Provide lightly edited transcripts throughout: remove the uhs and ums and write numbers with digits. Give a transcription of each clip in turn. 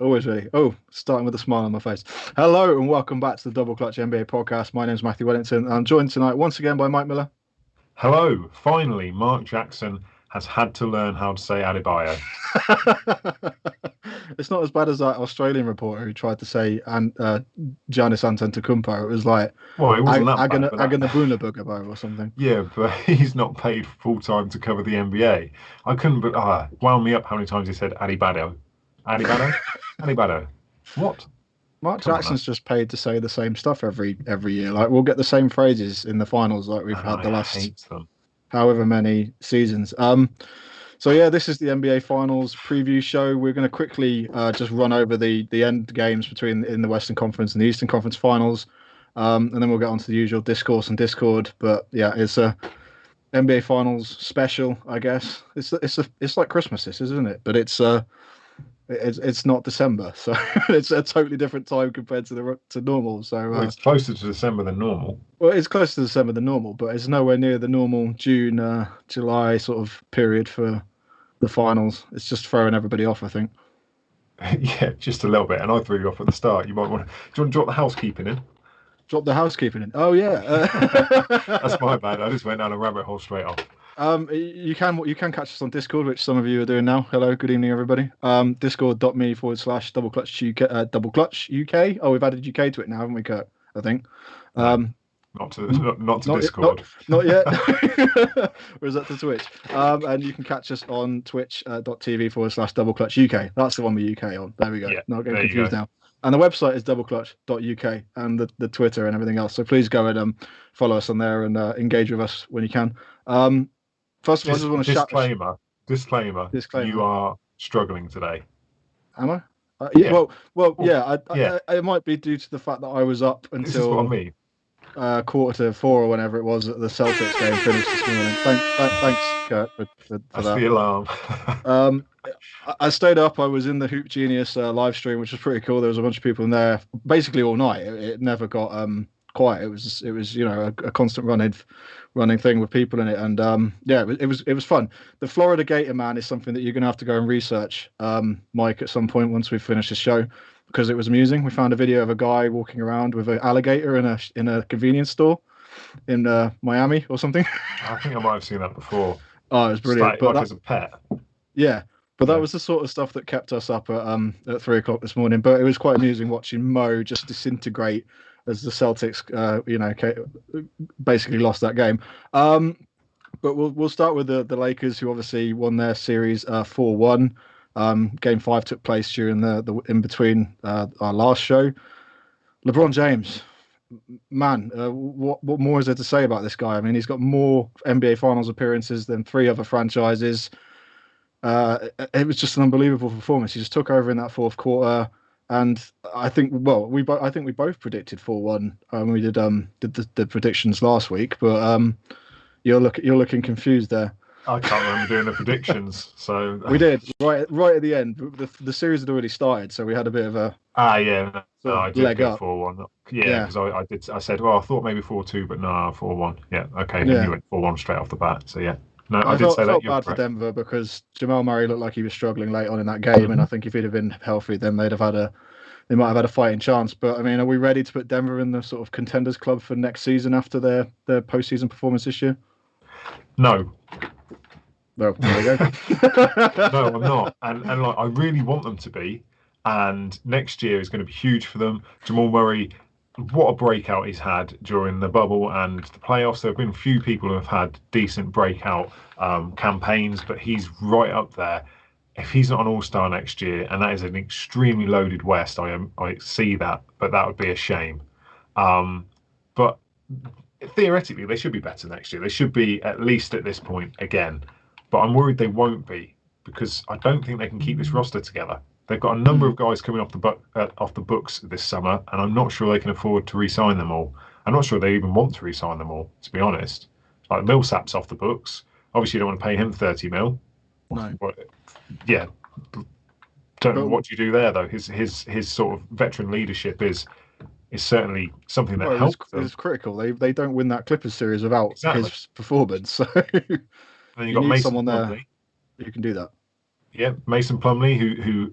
Always ready. Oh, starting with a smile on my face. Hello and welcome back to the Double Clutch NBA podcast. My name is Matthew Wellington. I'm joined tonight once again by Mike Miller. Hello, finally, Mark Jackson has had to learn how to say Adebayo. It's not as bad as that Australian reporter who tried to say Giannis Antetokounmpo. It was like Well, it wasn't that bad, but Aganabunabugabo or something. yeah, but he's not paid full time to cover the NBA. I couldn't, but wound me up how many times he said Adebayo, Adebayo, Adebayo. What? Mark Come on, man. Jackson's just paid to say the same stuff every year. Like we'll get the same phrases in the finals like we've And had the I last hate them. however many seasons. So yeah, this is the NBA Finals preview show. We're going to quickly just run over the end games between in the Western Conference and the Eastern Conference Finals, and then we'll get on to the usual discourse and Discord. But yeah, it's a NBA Finals special, I guess. It's like Christmas, this isn't it? But it's not December, so it's a totally different time compared to normal. So Well, it's closer to December than normal. well, it's closer to December than normal, but it's nowhere near the normal June, July sort of period for the finals. It's just throwing everybody off, I think. Yeah, just a little bit. And I threw you off at the start. You might want to. Do you want to drop the housekeeping in? Drop the housekeeping in. Oh yeah. That's my bad. I just went down a rabbit hole straight off. You can catch us on Discord, which some of you are doing now. Hello, good evening, everybody. Discord.me/double clutch UK, double clutch UK. Oh, we've added UK to it now, haven't we, Kurt? I think. Not to Not, Discord. not yet. Or is that to Twitch? And you can catch us on twitch.tv/double clutch UK. That's the one with UK on. There we go. Yeah, Not getting there you confused go. now. And the website is doubleclutch.uk and the Twitter and everything else. So please go and follow us on there and engage with us when you can. First of all, I just want to shout. Disclaimer. Disclaimer. You are struggling today. Am I? Yeah. Yeah. Yeah. It might be due to the fact that I was up This is what I until mean. quarter to four or whenever it was that the Celtics game finished this morning. Thanks, Kurt, for That's that. the alarm. I stayed up. I was in the Hoop Genius live stream, which was pretty cool. There was a bunch of people in there basically all night. It never got quiet. It was a constant running thing with people in it, and yeah, it was fun. The Florida Gator man is something that you're gonna have to go and research, Mike, at some point once we finish the show, because it was amusing. We found a video of a guy walking around with an alligator in a convenience store in Miami or something. I think I might have seen that before. Oh, it was brilliant. But Like as a pet. yeah, but that Yeah. was the sort of stuff that kept us up at 3 o'clock this morning. But it was quite amusing watching Mo just disintegrate as the Celtics, basically lost that game. But we'll start with the Lakers, who obviously won their series 4-1. Game 5 took place during the in between our last show. LeBron James, man, what more is there to say about this guy? I mean, he's got more NBA Finals appearances than 3 other franchises. It was just an unbelievable performance. He just took over in that fourth quarter, and I think we both predicted 4-1 when we did the predictions last week. But you're looking confused there. I can't remember doing the predictions, so We did right at the end. The series had already started, so we had a bit of a yeah. No, I did leg go up. 4-1. Yeah, because I did. I said, well, I thought maybe 4-2, but no, 4-1. Yeah, okay. Then Yeah. you went 4-1 straight off the bat. So yeah, no, I did felt, say that. felt You're bad for correct. Denver because Jamal Murray looked like he was struggling late on in that game, and I think if he'd have been healthy, then they might have had a fighting chance. But I mean, are we ready to put Denver in the sort of contenders club for next season after their postseason performance this year? No, Well, there we go. no, I'm not. And like, I really want them to be. And next year is going to be huge for them. Jamal Murray, what a breakout he's had during the bubble and the playoffs. There have been few people who have had decent breakout campaigns, but he's right up there. If he's not an all-star next year, and that is an extremely loaded West, I see that, but that would be a shame. But theoretically, they should be better next year. They should be at least at this point again. But I'm worried they won't be because I don't think they can keep this roster together. They've got a number of guys coming off the books this summer, and I'm not sure they can afford to re-sign them all. I'm not sure they even want to re-sign them all, to be honest. Like Millsap's off the books. Obviously, you don't want to pay him 30 mil. No. But, yeah. Don't know what you do there though. His sort of veteran leadership is certainly something that helps them. It's critical. They don't win that Clippers series without his performance. So And then you got need Mason someone Plumlee. there who can do that. Yeah, Mason Plumlee, who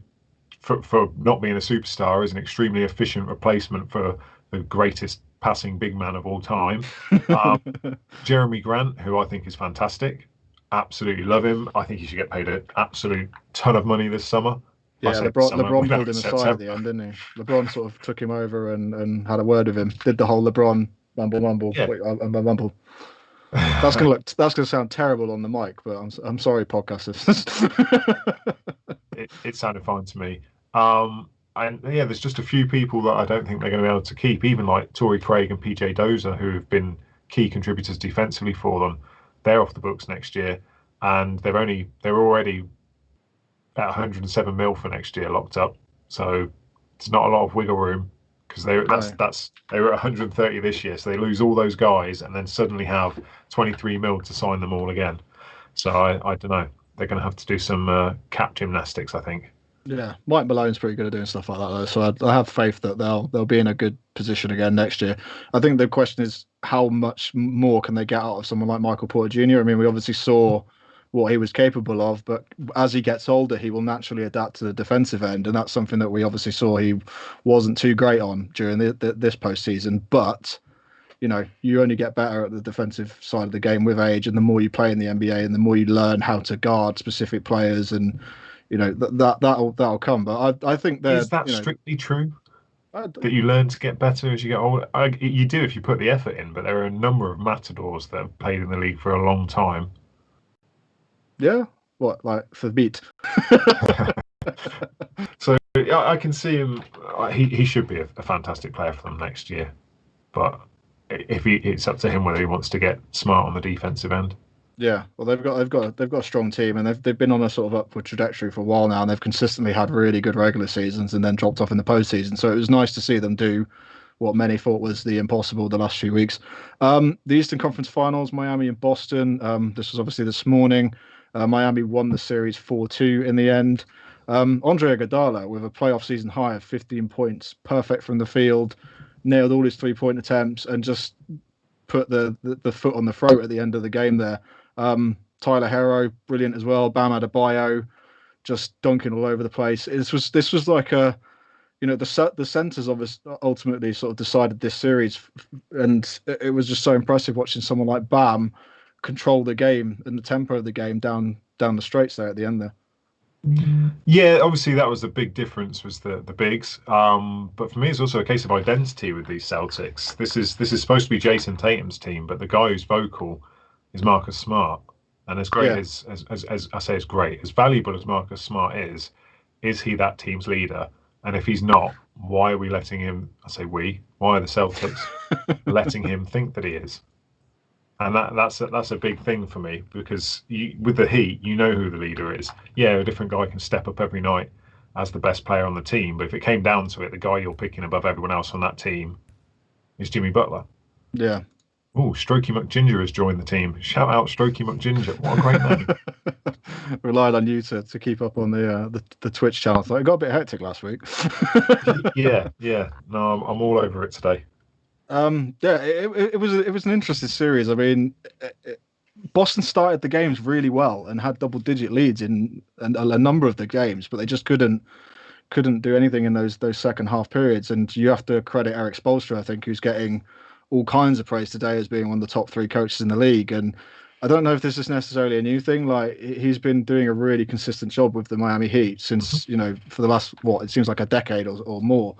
for not being a superstar, is an extremely efficient replacement for the greatest passing big man of all time. Um, Jeremy Grant, who I think is fantastic. Absolutely love him. I think he should get paid an absolute ton of money this summer. I Yeah, say summer, LeBron we're now pulled in him aside at the September. end, didn't he? LeBron sort of took him over and had a word with him. Did the whole LeBron mumble. Yeah. Wait, mumble. That's gonna sound terrible on the mic, but I'm sorry, podcasters. It sounded fine to me. And yeah, there's just a few people that I don't think they're going to be able to keep, even like Torrey Craig and PJ Dozer, who have been key contributors defensively for them. They're off the books next year, and they're already at 107 mil for next year locked up. So it's not a lot of wiggle room because they were at 130 this year, so they lose all those guys and then suddenly have 23 mil to sign them all again. So I don't know. They're going to have to do some cap gymnastics, I think. Yeah, Mike Malone's pretty good at doing stuff like that, though. So I have faith that they'll be in a good position again next year. I think the question is how much more can they get out of someone like Michael Porter Jr. I mean, we obviously saw what he was capable of, but as he gets older, he will naturally adapt to the defensive end, and that's something that we obviously saw he wasn't too great on during this postseason. But you only get better at the defensive side of the game with age, and the more you play in the NBA, and the more you learn how to guard specific players, and that'll come. But I think that is that strictly true? That you learn to get better as you get older? You do if you put the effort in, but there are a number of matadors that have played in the league for a long time. Yeah, what, like for the beat? So I can see him. He should be a fantastic player for them next year, but it's up to him whether he wants to get smart on the defensive end. Yeah, well, they've got a strong team, and they've been on a sort of upward trajectory for a while now, and they've consistently had really good regular seasons and then dropped off in the postseason. So it was nice to see them do what many thought was the impossible the last few weeks. The Eastern Conference Finals, Miami and Boston. This was obviously this morning. Miami won the series 4-2 in the end. Andre Iguodala with a playoff season high of 15 points, perfect from the field, nailed all his 3-point attempts, and just put the foot on the throat at the end of the game there. Tyler Hero, brilliant as well. Bam Adebayo, just dunking all over the place. This was like the centers of us ultimately sort of decided this series, and it was just so impressive watching someone like Bam control the game and the tempo of the game down the straights there at the end there. Yeah, obviously that was the big difference, was the bigs. But for me, it's also a case of identity with these Celtics. This is supposed to be Jason Tatum's team, but the guy who's vocal is Marcus Smart. And as great as I say, as great, as valuable as Marcus Smart is he that team's leader? And if he's not, why are we letting him? I say we. Why are the Celtics letting him think that he is? And that's a big thing for me, because with the Heat, you know who the leader is. Yeah, a different guy can step up every night as the best player on the team, but if it came down to it, the guy you're picking above everyone else on that team is Jimmy Butler. Yeah. Oh, Strokey McGinger has joined the team. Shout out Strokey McGinger. What a great name. Relied on you to keep up on the Twitch channel. So it got a bit hectic last week. Yeah. No, I'm all over it today. It was an interesting series. I mean, Boston started the games really well and had double-digit leads in a number of the games, but they just couldn't do anything in those second half periods. And you have to credit Eric Spoelstra, I think, who's getting all kinds of praise today as being one of the top 3 coaches in the league. And I don't know if this is necessarily a new thing. Like, he's been doing a really consistent job with the Miami Heat since for the last it seems like a decade or more.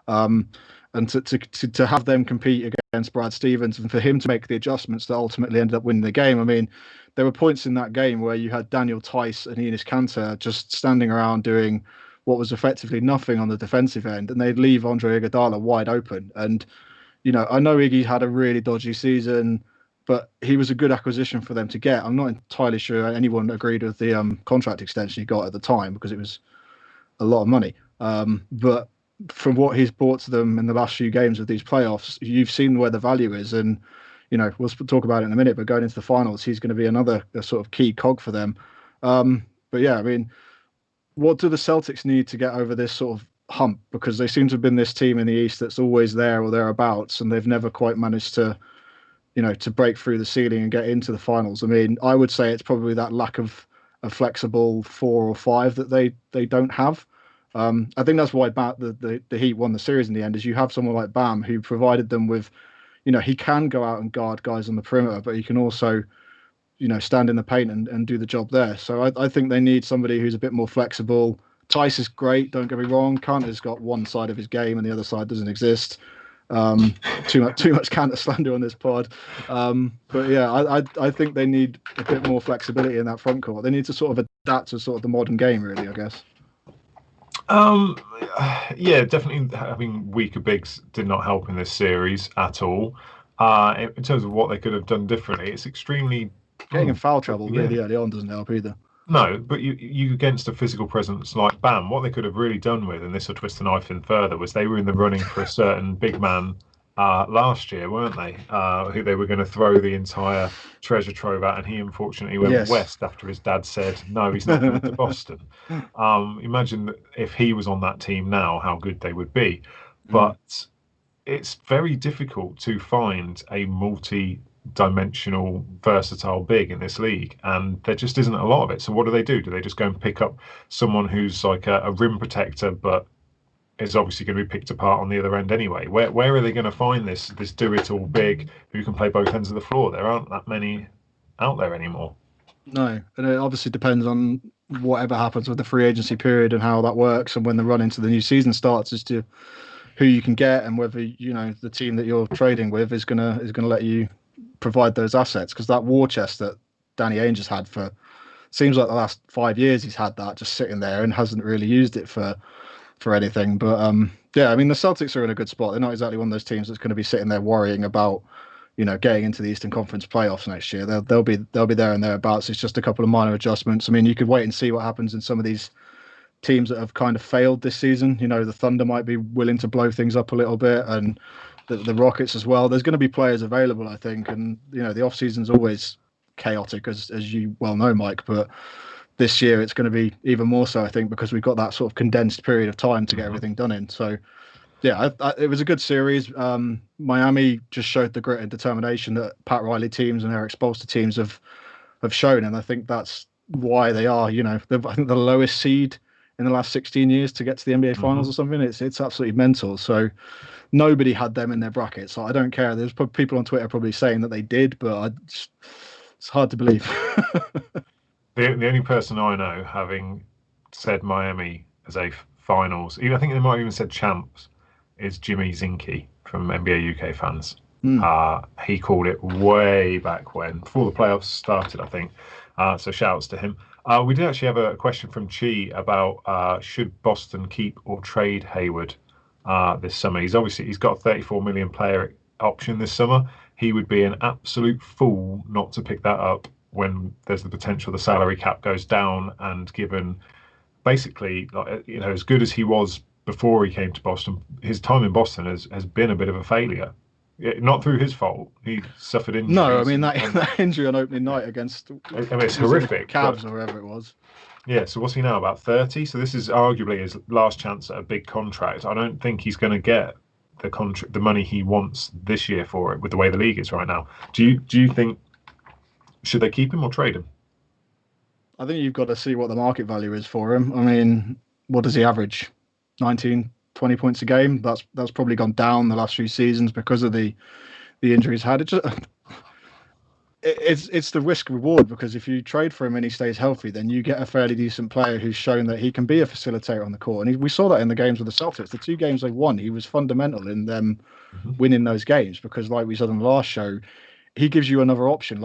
And to have them compete against Brad Stevens, and for him to make the adjustments that ultimately ended up winning the game. I mean, there were points in that game where you had Daniel Tice and Enes Kanter just standing around doing what was effectively nothing on the defensive end, and they'd leave Andre Iguodala wide open. And I know Iggy had a really dodgy season, but he was a good acquisition for them to get. I'm not entirely sure anyone agreed with the contract extension he got at the time, because it was a lot of money. But from what he's brought to them in the last few games of these playoffs, you've seen where the value is. And, we'll talk about it in a minute, but going into the finals, he's going to be another sort of key cog for them. But yeah, I mean, what do the Celtics need to get over this sort of hump? Because they seem to have been this team in the East that's always there or thereabouts, and they've never quite managed to break through the ceiling and get into the finals. I mean, I would say it's probably that lack of a flexible 4 or 5 that they don't have. I think that's why the Heat won the series in the end. Is you have someone like Bam who provided them with, he can go out and guard guys on the perimeter, but he can also, stand in the paint and do the job there. So I think they need somebody who's a bit more flexible. Tice is great, don't get me wrong. Kanter's got one side of his game and the other side doesn't exist. Too much Kanter slander on this pod. But yeah, I think they need a bit more flexibility in that front court. They need to sort of adapt to sort of the modern game, really, I guess. Yeah, definitely having weaker bigs did not help in this series at all. In terms of what they could have done differently, it's extremely getting in foul trouble really early on doesn't help either. No, but you against a physical presence like Bam, what they could have really done with, and this will twist the knife in further, was they were in the running for a certain big man last year, weren't they? Who they were going to throw the entire treasure trove at, and he unfortunately went west after his dad said, no, he's not coming to Boston. Imagine if he was on that team now, how good they would be. But it's very difficult to find a multi-dimensional, versatile big in this league, and there just isn't a lot of it. So what do? Do they just go and pick up someone who's like a rim protector, but is obviously going to be picked apart on the other end anyway? Where are they going to find this do-it-all big who can play both ends of the floor? There aren't that many out there anymore. No, and it obviously depends on whatever happens with the free agency period and how that works, and when the run into the new season starts, as to who you can get and whether the team that you're trading with is gonna let you provide those assets. Because that war chest that Danny Ainge has had for seems like the last 5 years, he's had that just sitting there and hasn't really used it for anything. But yeah, I mean, the Celtics are in a good spot. They're not exactly one of those teams that's going to be sitting there worrying about getting into the Eastern Conference playoffs next year. They'll be there and thereabouts. It's just a couple of minor adjustments. I mean, you could wait and see what happens in some of these teams that have kind of failed this season. The Thunder might be willing to blow things up a little bit, and the Rockets as well. There's going to be players available, I think, and the off season's always chaotic, as you well know, Mike. But this year it's going to be even more so, I think, because we've got that sort of condensed period of time to get everything done in. So yeah, it was a good series. Miami just showed the grit and determination that Pat Riley teams and Eric Spoelstra teams have shown, and I think that's why they are. I think the lowest seed in the last 16 years to get to the NBA Finals or something. It's absolutely mental. So nobody had them in their bracket. So I don't care. There's people on Twitter probably saying that they did, but it's hard to believe. The only person I know having said Miami as a finals, I think they might have even said champs, is Jimmy Zinke from NBA UK Fans. He called it way back when, before the playoffs started, I think. So shouts to him. We did actually have a question from Chi about should Boston keep or trade Hayward this summer. He's got a 34 million player option this summer. He would be an absolute fool not to pick that up when there's the potential the salary cap goes down, and given basically, as good as he was before he came to Boston, his time in Boston has been a bit of a failure. Not through his fault. He suffered injuries. No, I mean that injury on opening night against it's horrific. Cavs or whoever it was. Yeah, so what's he now, about 30? So this is arguably his last chance at a big contract. I don't think he's going to get the money he wants this year for it, with the way the league is right now. Do you think, should they keep him or trade him? I think you've got to see what the market value is for him. I mean, what does he average? 19, 20 points a game. That's probably gone down the last few seasons because of the injuries had. It's the risk reward, because if you trade for him and he stays healthy, then you get a fairly decent player who's shown that he can be a facilitator on the court. And we saw that in the games with the Celtics. The 2 games they won, he was fundamental in them winning those games, because like we said on the last show, he gives you another option,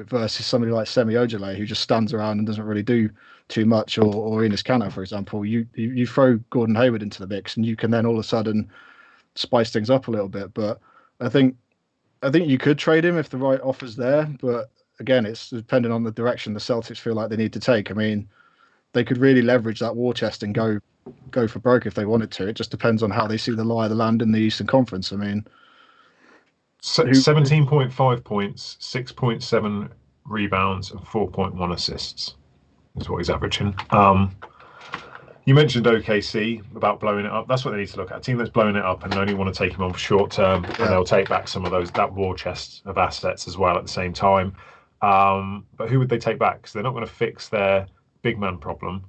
versus somebody like Semi Ojeleye, who just stands around and doesn't really do too much, or Enes Kanter, for example. You throw Gordon Hayward into the mix, and you can then all of a sudden spice things up a little bit. But I think you could trade him if the right offer's there. But again, it's depending on the direction the Celtics feel like they need to take. I mean, they could really leverage that war chest and go for broke if they wanted to. It just depends on how they see the lie of the land in the Eastern Conference. I mean, 17.5 points, 6.7 rebounds, and 4.1 assists is what he's averaging. You mentioned OKC about blowing it up. That's what they need to look at. A team that's blowing it up and only want to take him on for short term, and they'll take back some of that war chest of assets as well at the same time. But who would they take back? Because they're not going to fix their big man problem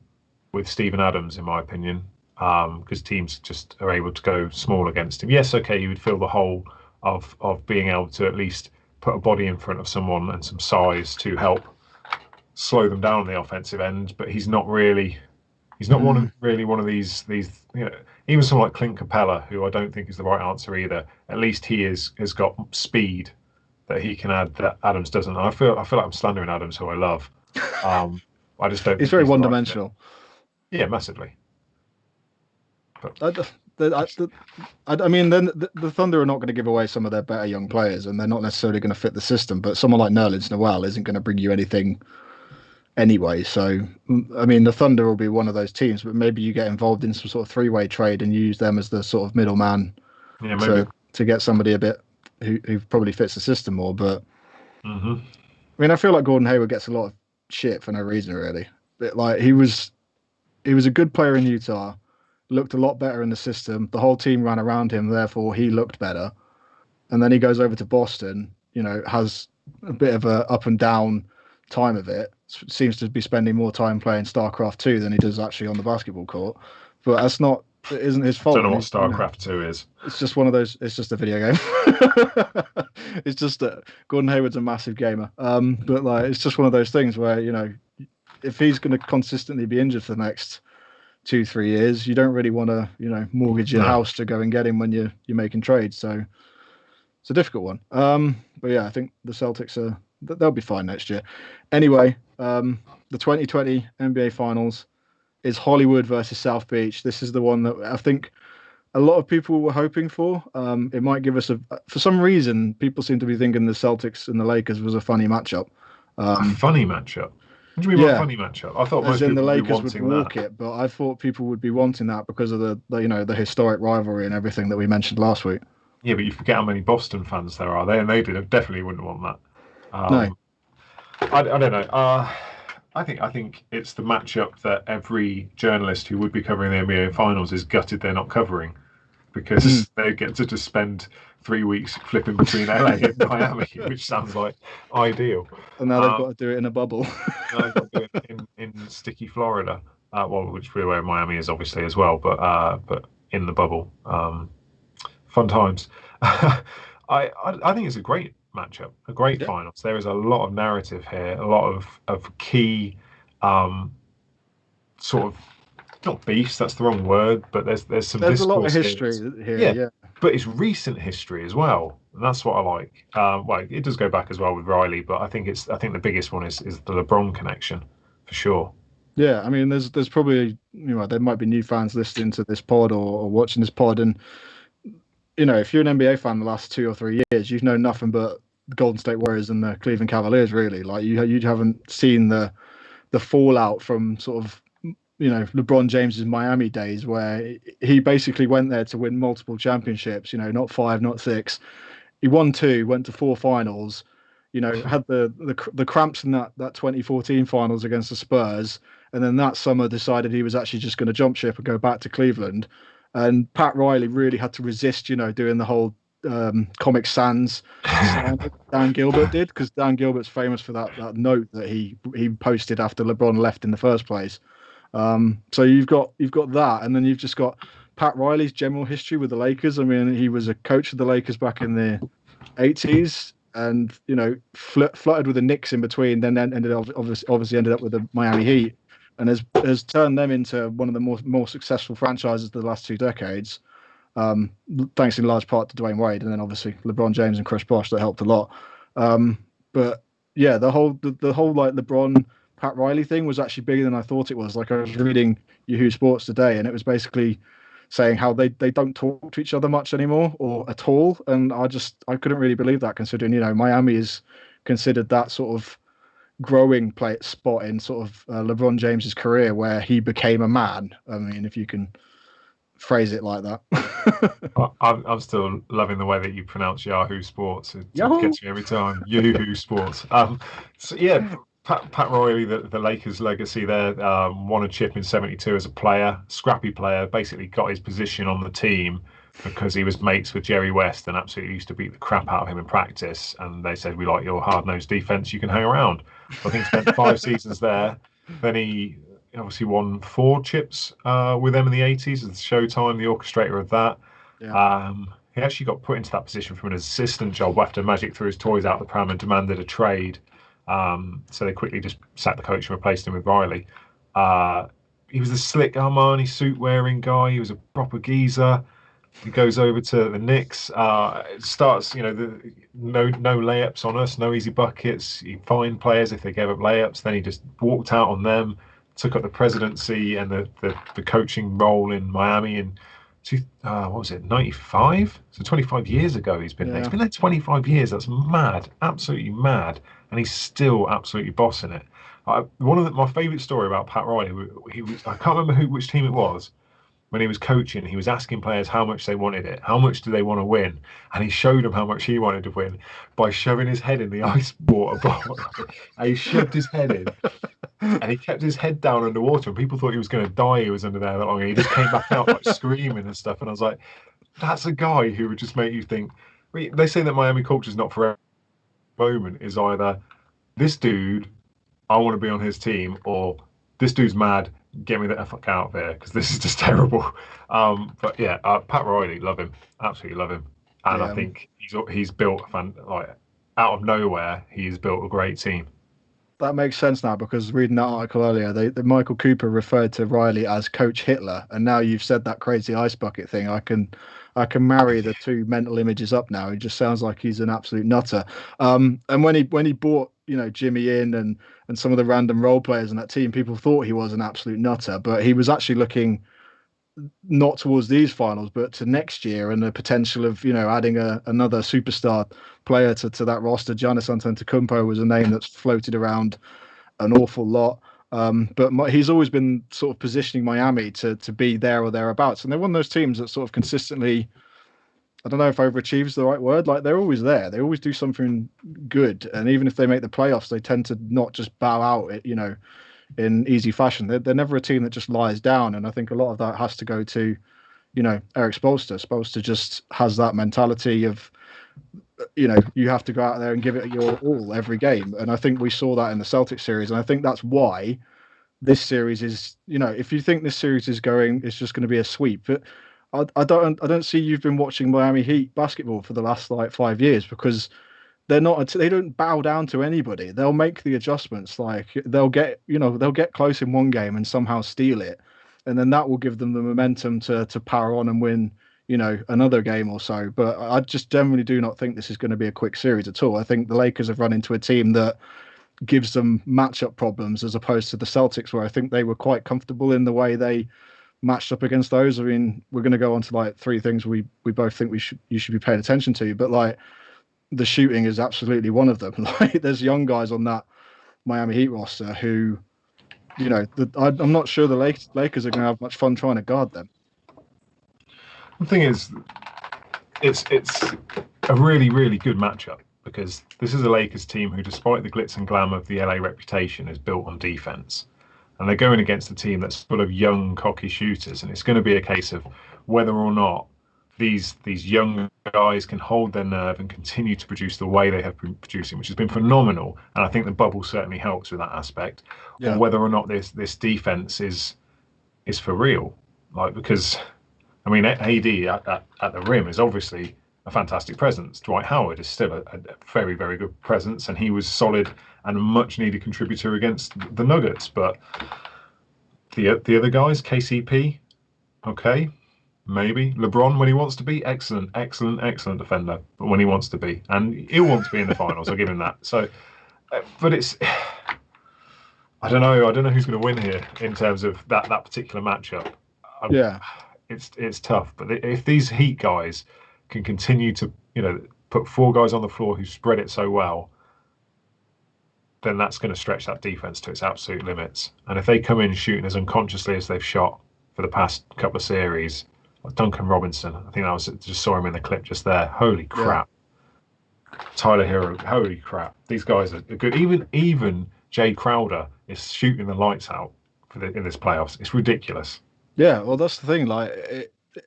with Steven Adams, in my opinion. because teams just are able to go small against him. Yes, okay, you would feel the whole of being able to at least put a body in front of someone and some size to help slow them down on the offensive end, but he's not really. He's not one of these. Even someone like Clint Capella, who I don't think is the right answer either. At least he has got speed that he can add that Adams doesn't. I feel like I'm slandering Adams, who I love. I just don't. He's think very the right one-dimensional. Yeah, massively. But I mean, then the Thunder are not going to give away some of their better young players, and they're not necessarily going to fit the system. But someone like Nerlens Noel isn't going to bring you anything anyway. So, I mean, the Thunder will be one of those teams, but maybe you get involved in some sort of three-way trade and use them as the sort of middleman to get somebody a bit who probably fits the system more. But I mean, I feel like Gordon Hayward gets a lot of shit for no reason, really. But like he was a good player in Utah, looked a lot better in the system. The whole team ran around him, therefore he looked better. And then he goes over to Boston, has a bit of a up and down time of it. Seems to be spending more time playing StarCraft 2 than he does actually on the basketball court. But it isn't his fault. I don't know what StarCraft 2 is. It's just one of those. It's just a video game. It's just that Gordon Hayward's a massive gamer. But like, it's just one of those things where if he's going to consistently be injured for the next 2-3 years, you don't really want to mortgage your house to go and get him when you're making trades. So it's a difficult one. But yeah, I think the Celtics they'll be fine next year. Anyway, the 2020 NBA Finals is Hollywood versus South Beach. This is the one that I think a lot of people were hoping for. It might give us for some reason, people seem to be thinking the Celtics and the Lakers was a funny matchup. A funny matchup? What do you mean by funny matchup? I thought most people the Lakers would be would walk it, but I thought people would be wanting that because of the historic rivalry and everything that we mentioned last week. Yeah, but you forget how many Boston fans there are. They definitely wouldn't want that. No. I don't know. I think it's the matchup that every journalist who would be covering the NBA Finals is gutted they're not covering, because they get to just spend 3 weeks flipping between LA and Miami, which sounds like ideal. And now they've got to do it in a bubble. Now they've got to do it in sticky Florida, which is where Miami is obviously as well, but in the bubble. Fun times. I think it's a great matchup, a great finals. There is a lot of narrative here, a lot of key sort of, not beefs, that's the wrong word, but there's a lot of history here. Yeah, but it's recent history as well, and that's what I like. Well, it does go back as well with Riley, but I think the biggest one is the LeBron connection for sure. Yeah, I mean, there's probably there might be new fans listening to this pod or watching this pod, and if you're an NBA fan the last 2 or 3 years, you've known nothing but the Golden State Warriors and the Cleveland Cavaliers. Really, like you haven't seen the fallout from sort of LeBron James's Miami days, where he basically went there to win multiple championships. Not 5, not 6. He won 2, went to 4 finals. Had the cramps in that 2014 finals against the Spurs, and then that summer decided he was actually just going to jump ship and go back to Cleveland. And Pat Riley really had to resist, doing the whole Comic Sans Dan Gilbert did, because Dan Gilbert's famous for that note that he posted after LeBron left in the first place. So you've got that, and then you've just got Pat Riley's general history with the Lakers. I mean, he was a coach of the Lakers back in the 80s, and flirted with the Knicks in between. Then obviously ended up with the Miami Heat, and has turned them into one of the more successful franchises of the last 2 decades. Thanks in large part to Dwayne Wade, and then obviously LeBron James and Chris Bosh that helped a lot. But yeah, the whole like LeBron Pat Riley thing was actually bigger than I thought it was. Like, I was reading Yahoo Sports today, and it was basically saying how they don't talk to each other much anymore or at all. And I couldn't really believe that, considering Miami is considered that sort of growing spot in sort of LeBron James's career, where he became a man. I mean, if you can phrase it like that. I'm still loving the way that you pronounce Yahoo Sports. It gets me every time. Yahoo Sports. So yeah, Pat Riley, the Lakers' legacy there, won a chip in '72 as a player, scrappy player, basically got his position on the team because he was mates with Jerry West and absolutely used to beat the crap out of him in practice. And they said, "We like your hard-nosed defense, you can hang around." So I think he spent 5 seasons there. Then he obviously won 4 chips with them in the 80s as Showtime, the orchestrator of that. Yeah. He actually got put into that position from an assistant job after Magic threw his toys out the pram and demanded a trade. So they quickly just sacked the coach and replaced him with Riley. He was a slick Armani suit wearing guy. He was a proper geezer. He goes over to the Knicks. It starts, no layups on us, no easy buckets. He fined players if they gave up layups. Then he just walked out on them, took up the presidency and the coaching role in Miami in what was it, 95? So 25 years ago he's been there. He's been there 25 years. That's mad, absolutely mad, and he's still absolutely bossing it. One of my favourite story about Pat Riley, I can't remember which team it was. When he was coaching, he was asking players how much they wanted it, how much do they want to win, and he showed them how much he wanted to win by shoving his head in the ice water bottle. And he shoved his head in, and he kept his head down underwater, and people thought he was going to die. He was under there that long, and he just came back out like screaming and stuff. And I was like, that's a guy who would just make you think. They say that Miami culture is not for every moment. Is either this dude, I want to be on his team, or this dude's mad. Get me the fuck out of there because this is just terrible. But yeah, Pat Riley, love him, absolutely love him, and I think he's built out of nowhere. He's built a great team. That makes sense now because reading that article earlier, Michael Cooper referred to Riley as Coach Hitler, and now you've said that crazy ice bucket thing. I can marry the two mental images up now. He just sounds like he's an absolute nutter. And when he brought Jimmy in and some of the random role players in that team, people thought he was an absolute nutter, but he was actually looking not towards these finals, but to next year and the potential of adding another superstar player to that roster. Giannis Antetokounmpo was a name that's floated around an awful lot. But he's always been sort of positioning Miami to be there or thereabouts, and they're one of those teams that sort of consistently, I don't know if overachieve is the right word. Like they're always there. They always do something good, and even if they make the playoffs, they tend to not just bow out, in easy fashion. They're never a team that just lies down, and I think a lot of that has to go to, Eric Spoelstra. Spoelstra just has that mentality of, you have to go out there and give it your all every game, and I think we saw that in the Celtics series, and I think that's why this series is, if you think this series is it's just going to be a sweep, but I don't see you've been watching Miami Heat basketball for the last 5 years because they don't bow down to anybody. They'll make the adjustments. Like they'll get close in one game and somehow steal it, and then that will give them the momentum to power on and win, another game or so. But I just generally do not think this is going to be a quick series at all. I think the Lakers have run into a team that gives them matchup problems as opposed to the Celtics, where I think they were quite comfortable in the way they matched up against those. I mean, we're going to go on to 3 things we both think you should be paying attention to, but the shooting is absolutely one of them. There's young guys on that Miami Heat roster who, I'm not sure the Lakers are going to have much fun trying to guard them. The thing is, it's a really, really good matchup because this is a Lakers team who, despite the glitz and glam of the LA reputation, is built on defense. And they're going against a team that's full of young, cocky shooters. And it's going to be a case of whether or not these young guys can hold their nerve and continue to produce the way they have been producing, which has been phenomenal. And I think the bubble certainly helps with that aspect. Yeah. Or whether or not this defense is for real. Because, I mean, AD at the rim is obviously a fantastic presence. Dwight Howard is still a very, very good presence, and he was solid and a much-needed contributor against the Nuggets. But the other guys, KCP, okay, maybe. LeBron, when he wants to be, excellent defender, but when he wants to be. And he'll want to be in the finals, I'll give him that. So, but it's... I don't know who's going to win here in terms of that particular matchup. Yeah. It's tough. But if these Heat guys can continue to, put 4 guys on the floor who spread it so well, then that's going to stretch that defense to its absolute limits. And if they come in shooting as unconsciously as they've shot for the past couple of series, like Duncan Robinson, I think just saw him in the clip just there. Holy crap. Yeah. Tyler Hero, holy crap. These guys are good. Even Jay Crowder is shooting the lights out in this playoffs. It's ridiculous. Yeah, well, that's the thing.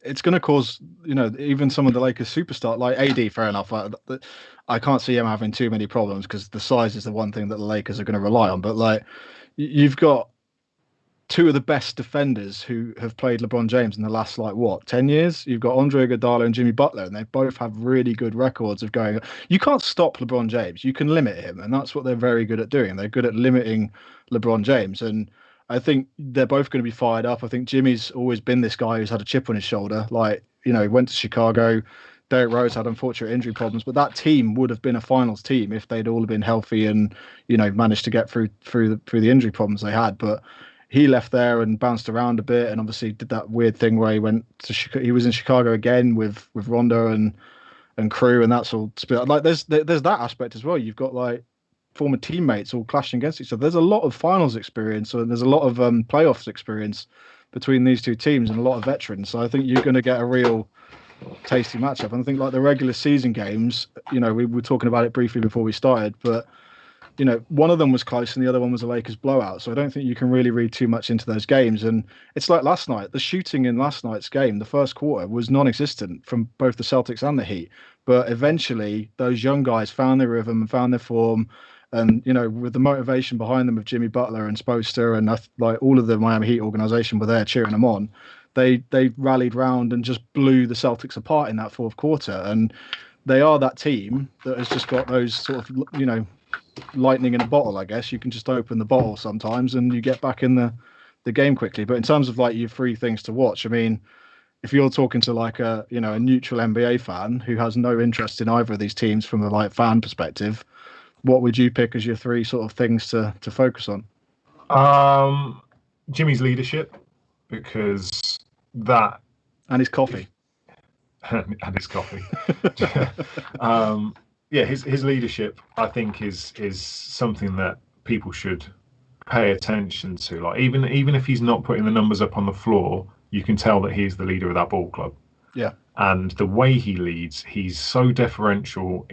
It's going to cause, even some of the Lakers superstar, like AD, fair enough. I can't see him having too many problems because the size is the one thing that the Lakers are going to rely on. But you've got two of the best defenders who have played LeBron James in the last, like, what, 10 years? You've got Andre Iguodala and Jimmy Butler, and they both have really good records of going. You can't stop LeBron James. You can limit him, and that's what they're very good at doing. They're good at limiting LeBron James, and I think they're both going to be fired up. I think Jimmy's always been this guy who's had a chip on his shoulder. Like, he went to Chicago. Derrick Rose had unfortunate injury problems, but that team would have been a finals team if they'd all been healthy and, managed to get through the injury problems they had. But he left there and bounced around a bit, and obviously did that weird thing where he was in Chicago again with Rondo and crew, and that's all split. Like, there's that aspect as well. You've got, like, former teammates all clashing against each other. There's a lot of finals experience, and there's a lot of playoffs experience between these two teams, and a lot of veterans. So I think you're going to get a real tasty matchup. And I think, like, the regular season games, we were talking about it briefly before we started, but one of them was close and the other one was a Lakers blowout. So I don't think you can really read too much into those games. And it's like last night, the shooting in last night's game, the first quarter was non-existent from both the Celtics and the Heat. But eventually those young guys found their rhythm and found their form. And, with the motivation behind them of Jimmy Butler and Spoelstra and, like, all of the Miami Heat organization were there cheering them on. They rallied round and just blew the Celtics apart in that fourth quarter. And they are that team that has just got those sort of, lightning in a bottle, I guess. You can just open the bottle sometimes and you get back in the game quickly. But in terms of, like, your three things to watch, I mean, if you're talking to, like, a neutral NBA fan who has no interest in either of these teams from a, like, fan perspective, what would you pick as your three sort of things to focus on? Jimmy's leadership, because that... And his coffee. and his coffee. His leadership, I think, is something that people should pay attention to. Like, even if he's not putting the numbers up on the floor, you can tell that he's the leader of that ball club. Yeah. And the way he leads, he's so deferential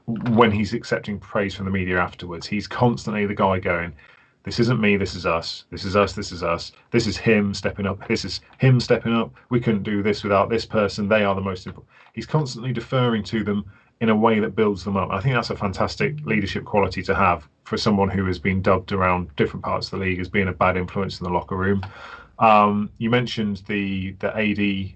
when he's accepting praise from the media afterwards. He's constantly the guy going, this isn't me, this is us. This is us, this is us. This is him stepping up. This is him stepping up. We couldn't do this without this person. They are the most important. He's constantly deferring to them in a way that builds them up. I think that's a fantastic leadership quality to have for someone who has been dubbed around different parts of the league as being a bad influence in the locker room. You mentioned the AD.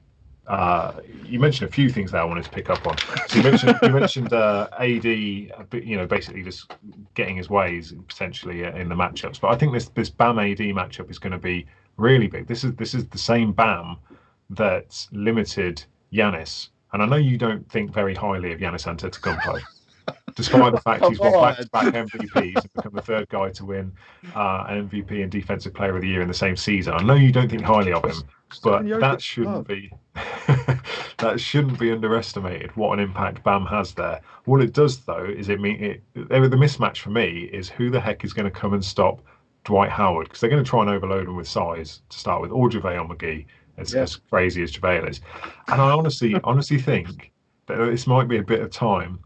You mentioned a few things that I wanted to pick up on. So you mentioned AD, basically just getting his ways potentially in the matchups. But I think this Bam AD matchup is going to be really big. This is the same Bam that limited Giannis. And I know you don't think very highly of Giannis Antetokounmpo, despite the fact he's won back-to-back MVPs and become the third guy to win an MVP and Defensive Player of the Year in the same season. I know you don't think highly of him, but that shouldn't be that shouldn't be underestimated. What an impact Bam has there. What it does, though, is the mismatch for me is who the heck is going to come and stop Dwight Howard, because they're going to try and overload him with size to start with, or JaVale McGee. As crazy as JaVale is. And I honestly think that this might be a bit of time.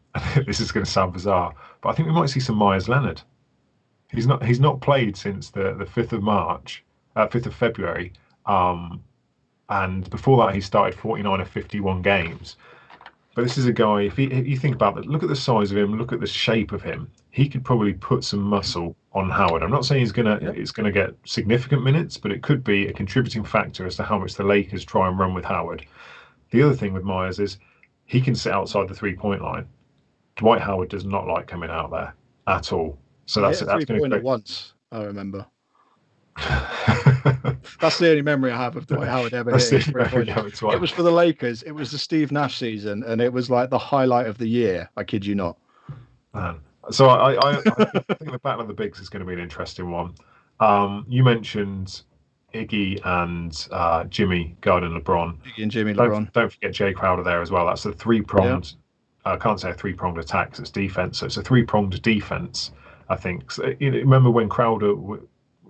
This is going to sound bizarre, but I think we might see some Myers Leonard. He's not played since the 5th of February. And before that, he started 49 of 51 games. But this is a guy, if you think about it, look at the size of him, look at the shape of him. He could probably put some muscle on Howard. I'm not saying it's gonna get significant minutes, but it could be a contributing factor as to how much the Lakers try and run with Howard. The other thing with Myers is he can sit outside the 3-point line. Dwight Howard does not like coming out there at all. So that's going to be once. I remember. That's the only memory I have of Dwight Howard ever hitting. It was for the Lakers. It was the Steve Nash season, and it was like the highlight of the year. I kid you not. So I think the Battle of the Bigs is going to be an interesting one. You mentioned Iggy and Jimmy guarding LeBron. Iggy and Jimmy LeBron. Don't forget Jay Crowder there as well. That's a three-pronged. I can't say a three-pronged attack because it's defense. So it's a three-pronged defense, I think. So, remember when Crowder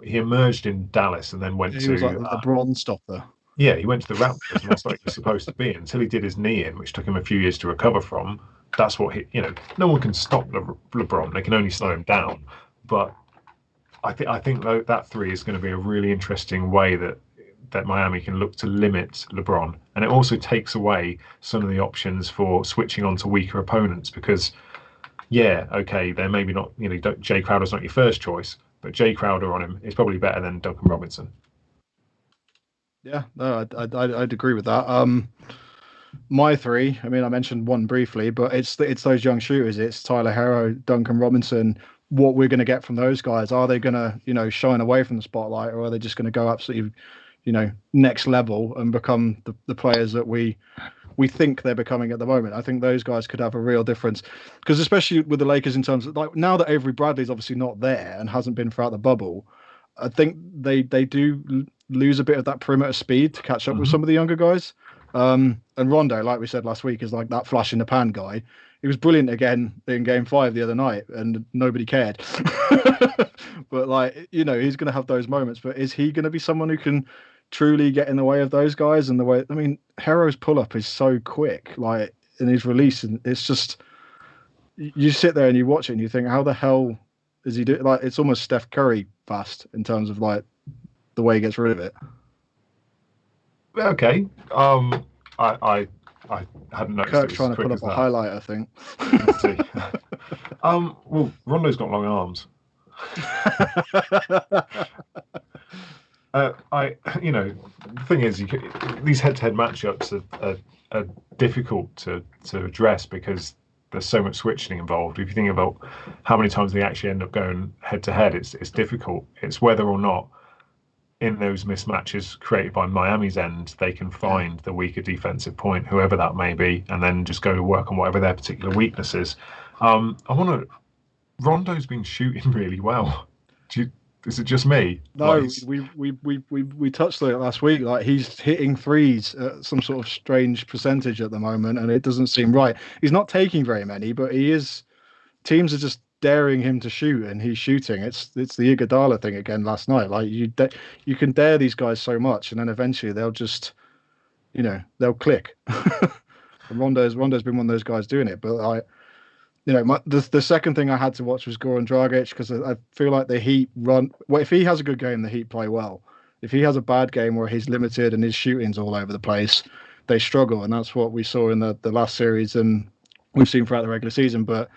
he emerged in Dallas and then went to was like the LeBron stopper. Yeah, he went to the Raptors, and that's what he was supposed to be until he did his knee in, which took him a few years to recover from. That's what no one can stop LeBron. They can only slow him down. But I think that three is going to be a really interesting way that Miami can look to limit LeBron. And it also takes away some of the options for switching on to weaker opponents because, they're maybe not, Jay Crowder's not your first choice, but Jay Crowder on him is probably better than Duncan Robinson. Yeah, no, I'd agree with that. My three, I mean, I mentioned one briefly, but it's those young shooters. It's Tyler Hero, Duncan Robinson. What we're going to get from those guys? Are they going to, shine away from the spotlight, or are they just going to go absolutely, next level and become the players that we think they're becoming at the moment? I think those guys could have a real difference, because especially with the Lakers in terms of, like, now that Avery Bradley's obviously not there and hasn't been throughout the bubble, I think they do lose a bit of that perimeter speed to catch up with some of the younger guys. And Rondo, like we said last week, is like that flash in the pan guy. He was brilliant again in Game 5 the other night, and nobody cared. But he's going to have those moments. But is he going to be someone who can truly get in the way of those guys? And Hero's pull up is so quick, in his release, and it's just, you sit there and you watch it and you think, how the hell is he doing? It's almost Steph Curry fast in terms of the way he gets rid of it. Okay. I hadn't noticed. Kirk's trying to pull up a highlight, I think. Let's see. Well, Rondo's got long arms. The thing is, these head-to-head matchups are difficult to address because there's so much switching involved. If you think about how many times they actually end up going head-to-head, it's difficult. It's whether or not in those mismatches created by Miami's end, they can find the weaker defensive point, whoever that may be, and then just go to work on whatever their particular weakness is. Rondo's been shooting really well. Is it just me? No, we touched on it last week. He's hitting threes at some sort of strange percentage at the moment, and it doesn't seem right. He's not taking very many, but he is. Teams are just daring him to shoot, and he's shooting. It's the Iguodala thing again last night. You can dare these guys so much, and then eventually they'll just, they'll click. And Rondo's been one of those guys doing it. But the second thing I had to watch was Goran Dragic, because I feel like the Heat run. Well, if he has a good game, the Heat play well. If he has a bad game where he's limited and his shooting's all over the place, they struggle, and that's what we saw in the last series, and we've seen throughout the regular season. But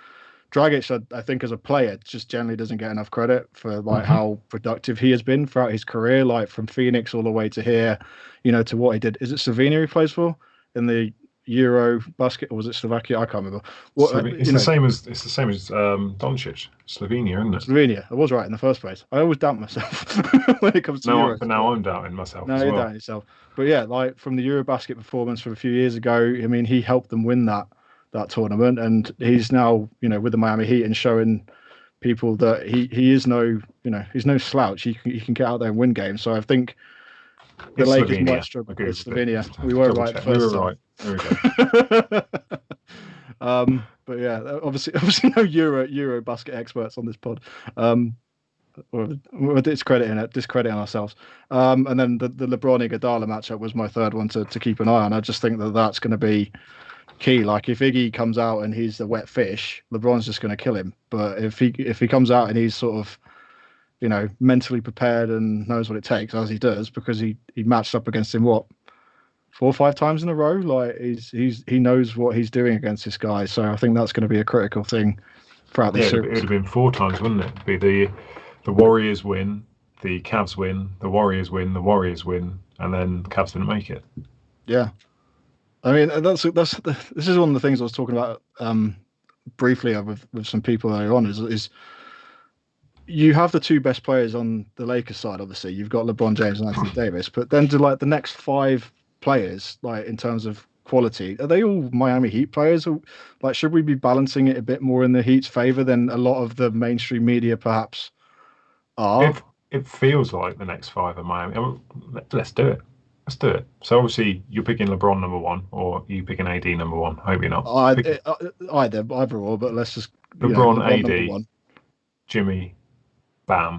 Dragic, I think, as a player, just generally doesn't get enough credit for how productive he has been throughout his career, from Phoenix all the way to here, to what he did. Is it Slovenia he plays for in the Euro basket, or was it Slovakia? I can't remember. It's the same as Doncic, Slovenia, isn't it? Slovenia. I was right in the first place. I always doubt myself when it comes to Euro. But now I'm doubting myself. No, you're doubting yourself. But yeah, from the Eurobasket performance from a few years ago, I mean, he helped them win that tournament, and he's now with the Miami Heat and showing people that he is he's no slouch. He can get out there and win games. So I think the Lakers might struggle with Slovenia. We were right the first time. Right. There we go. But yeah, obviously no Euro basket experts on this pod. We're discrediting ourselves. And then the LeBron Iguodala matchup was my third one to keep an eye on. I just think that's going to be key. If Iggy comes out and he's the wet fish, LeBron's just going to kill him. But if he comes out and he's sort of mentally prepared and knows what it takes, as he does, because he matched up against him 4 or 5 times in a row. He knows what he's doing against this guy. So I think that's going to be a critical thing throughout this series. It would have been 4 times, wouldn't it? It'd be the Warriors win, the Cavs win, the Warriors win, the Warriors win, and then the Cavs didn't make it. Yeah. I mean, this is one of the things I was talking about briefly with some people earlier on. Is you have the 2 best players on the Lakers side. Obviously, you've got LeBron James and Anthony Davis, but then do the next 5 players, in terms of quality, are they all Miami Heat players? Or should we be balancing it a bit more in the Heat's favor than a lot of the mainstream media perhaps are? It feels like the next 5 are Miami. Let's do it. Let's do it. So obviously you're picking LeBron number 1, or you picking AD number 1. I hope you're not. Either or, but let's just LeBron AD, Jimmy, Bam.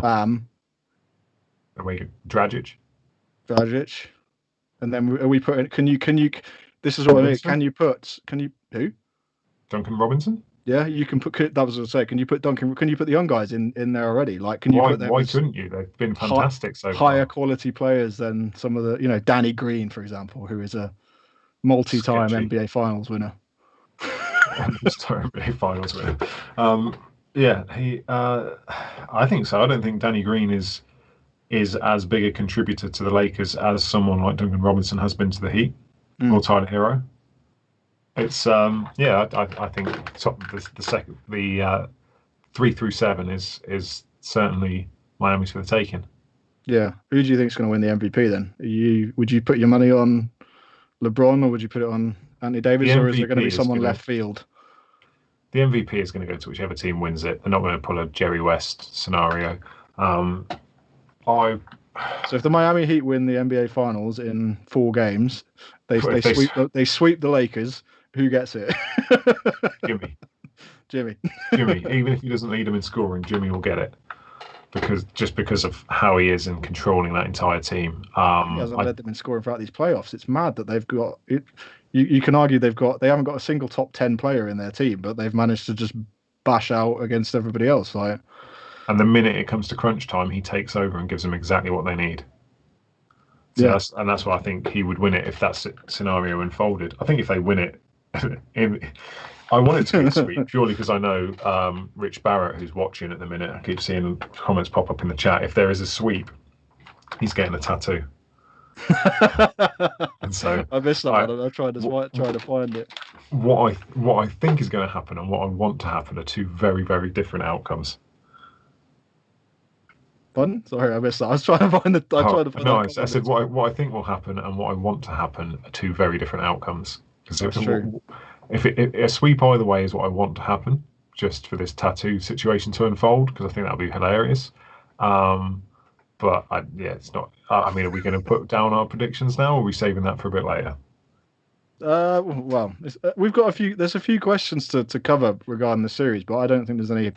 Dragic. And then are we putting? Can you? This is what I mean. Can you who? Duncan Robinson. Yeah, you can put. That was what I was saying. Can you put Duncan? Can you put the young guys in there already? Can you put them? Why couldn't you? They've been fantastic so far. Higher quality players than some of the, Danny Green, for example, who is a multi-time NBA Finals winner. NBA Finals winner. Yeah, I think so. I don't think Danny Green is as big a contributor to the Lakers as someone like Duncan Robinson has been to the Heat or Mm. Tyler Hero. It's yeah, I think the second the 3 through 7 is certainly Miami's for the taking. Yeah. Who do you think is going to win the MVP then? Would you put your money on LeBron or would you put it on Anthony The Davis, or is there going to MVP be is someone gonna left field? the MVP is gonna go to whichever team wins it. They're not going to pull a Jerry West scenario. Um, I So if the Miami Heat win the NBA Finals in 4 games, they if they they sweep the Lakers. Who gets it? Jimmy Jimmy. Jimmy, even if he doesn't lead them in scoring, Jimmy will get it because of how he is in controlling that entire team. He hasn't led them in scoring throughout these playoffs. It's mad that they've got it. You can argue they haven't got a single top 10 player in their team, but they've managed to just bash out against everybody else. Like, And the minute it comes to crunch time, he takes over and gives them exactly what they need. So yeah, that's why I think he would win it if that scenario unfolded. I think if they win it, I want it to be a sweep purely because I know Rich Barrett, who's watching at the minute. I keep seeing comments pop up in the chat. If there is a sweep, he's getting a tattoo. And so I missed that one. I'm trying to find it. what I think is going to happen and what I want to happen are two very, very different outcomes. Pardon? Sorry, I missed that. I was trying to find the. I tried to find No, that I said comment. what I think will happen and what I want to happen are two very different outcomes. Because That's true. if a sweep either way is what I want to happen, just for this tattoo situation to unfold, because I think that'll be hilarious. But yeah, it's not. I mean, are we going to put down our predictions now, or are we saving that for a bit later? Well, we've got a few. There's a few questions to cover regarding the series, but I don't think there's any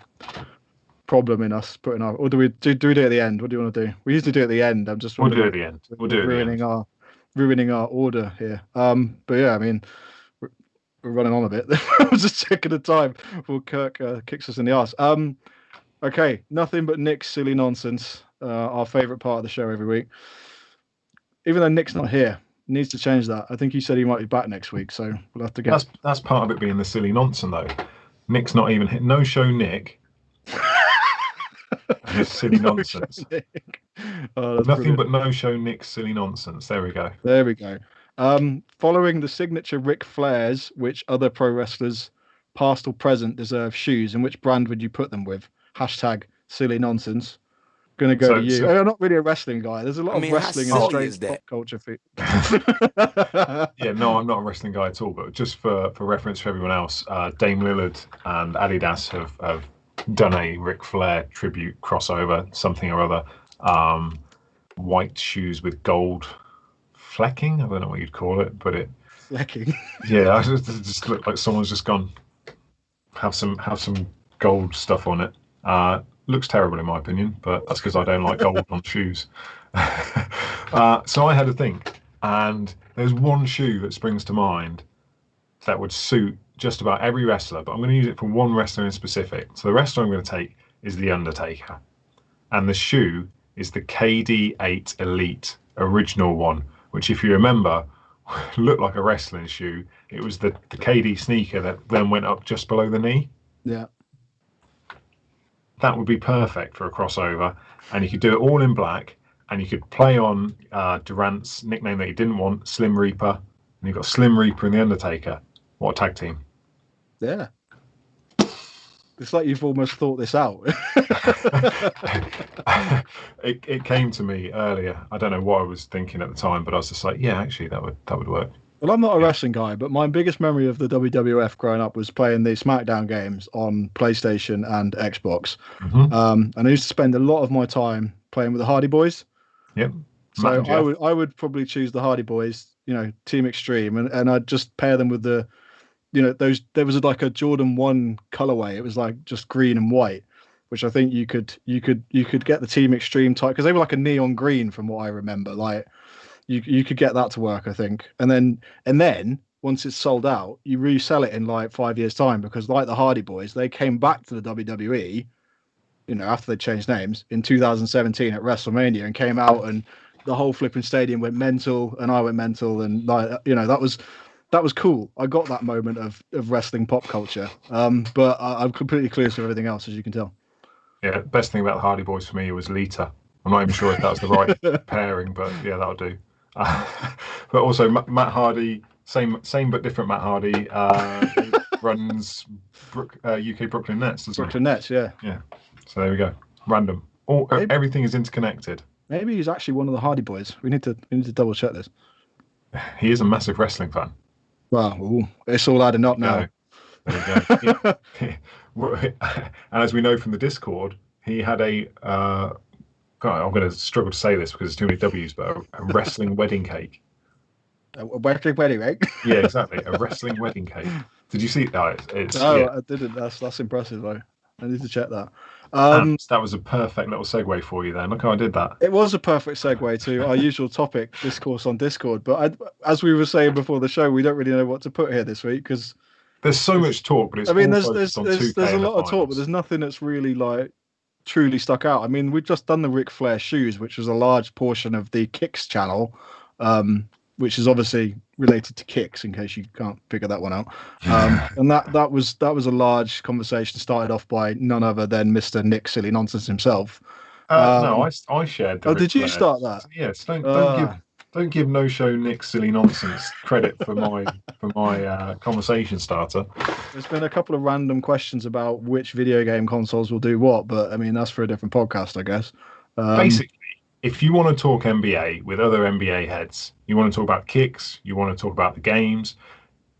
problem in us putting our. Or do we do it at the end? What do you want to do? We usually do it at the end. I'm just We'll do it wondering. at the end. We'll do it at the end. Ruining our order here. But yeah, I mean, we're running on a bit. I was just checking the time before Kirk kicks us in the arse. Okay, nothing but Nick's silly nonsense. Our favourite part of the show every week. Even though Nick's not here, needs to change that. I think he said he might be back next week, so we'll have to get. That's part of it being the silly nonsense, though. Nick's not even hit. No show, Nick. And his silly nonsense. Nothing but no show, Nick's silly nonsense. There we go. There we go. Following the signature Ric Flairs, which other pro wrestlers, past or present, deserve shoes, and which brand would you put them with? Hashtag silly nonsense. Gonna go to you. I'm not really a wrestling guy. There's a lot of wrestling and strange pop culture. Yeah, no, I'm not a wrestling guy at all. But just for reference for everyone else, Dame Lillard and Adidas have done a Ric Flair tribute crossover, something or other. White shoes with gold flecking. I don't know what you'd call it, but it flecking. Yeah, it just looked like someone's just gone have some gold stuff on it. Looks terrible in my opinion, but that's because I don't like gold on shoes. So I had to think, and there's one shoe that springs to mind that would suit just about every wrestler, but I'm going to use it for one wrestler in specific. So the wrestler I'm going to take is The Undertaker, and the shoe is the KD8 Elite original one, which if you remember, looked like a wrestling shoe. It was the KD sneaker that then went up just below the knee. Yeah. That would be perfect for a crossover, and you could do it all in black, and you could play on Durant's nickname that he didn't want, Slim Reaper, and you've got Slim Reaper and The Undertaker. What a tag team. Yeah. It's like you've almost thought this out. It came to me earlier. I don't know what I was thinking at the time, but I was just like, yeah, actually, that would work. Well, I'm not a wrestling guy, but my biggest memory of the WWF growing up was playing the SmackDown games on PlayStation and Xbox. Mm-hmm. And I used to spend a lot of my time playing with the Hardy Boys. Yep. So I would probably choose the Hardy Boys, Team Extreme, and I'd just pair them with the, there was like a Jordan 1 colorway. It was like just green and white, which I think you could get the Team Extreme type, because they were like a neon green from what I remember. Like you could get that to work, I think. And then once it's sold out, you resell it in like 5 years time, because like the Hardy Boys, they came back to the WWE, after they changed names in 2017 at WrestleMania, and came out and the whole flipping stadium went mental, and I went mental, and like, that was that was cool. I got that moment of wrestling pop culture. But I'm completely clueless with everything else, as you can tell. Yeah, best thing about the Hardy Boys for me was Lita. I'm not even sure if that was the right pairing, but yeah, that'll do. But also Matt Hardy, same but different Matt Hardy, runs UK Brooklyn Nets, doesn't Brooklyn Nets, yeah. Yeah. So there we go. Random. Everything is interconnected. Maybe he's actually one of the Hardy Boys. We need to double check this. He is a massive wrestling fan. Wow, it's all adding up now. There you go. And as we know from the Discord, he had a God, I'm going to struggle to say this because there's too many W's, but a wrestling wedding cake. A wrestling wedding cake? Yeah, exactly. A wrestling wedding cake. Did you see that? No, I didn't. That's impressive, though. I need to check that. That was a perfect little segue for you then. Look how I did that. It was a perfect segue to our usual topic, discourse on Discord. But as we were saying before the show, we don't really know what to put here this week because there's so much talk, but it's there's a lot of talk, but there's nothing that's really like truly stuck out. I mean, we've just done the Ric Flair shoes, which was a large portion of the Kicks channel, which is obviously related to Kicks, in case you can't figure that one out. And that was a large conversation started off by none other than Mr. Nick Silly Nonsense himself. No, I shared. Oh, did you start that? Yes. Don't give no show Nick Silly Nonsense credit for my conversation starter. There's been a couple of random questions about which video game consoles will do what, but I mean that's for a different podcast, I guess. Basically, if you want to talk NBA with other NBA heads, you want to talk about Kicks, you want to talk about the games.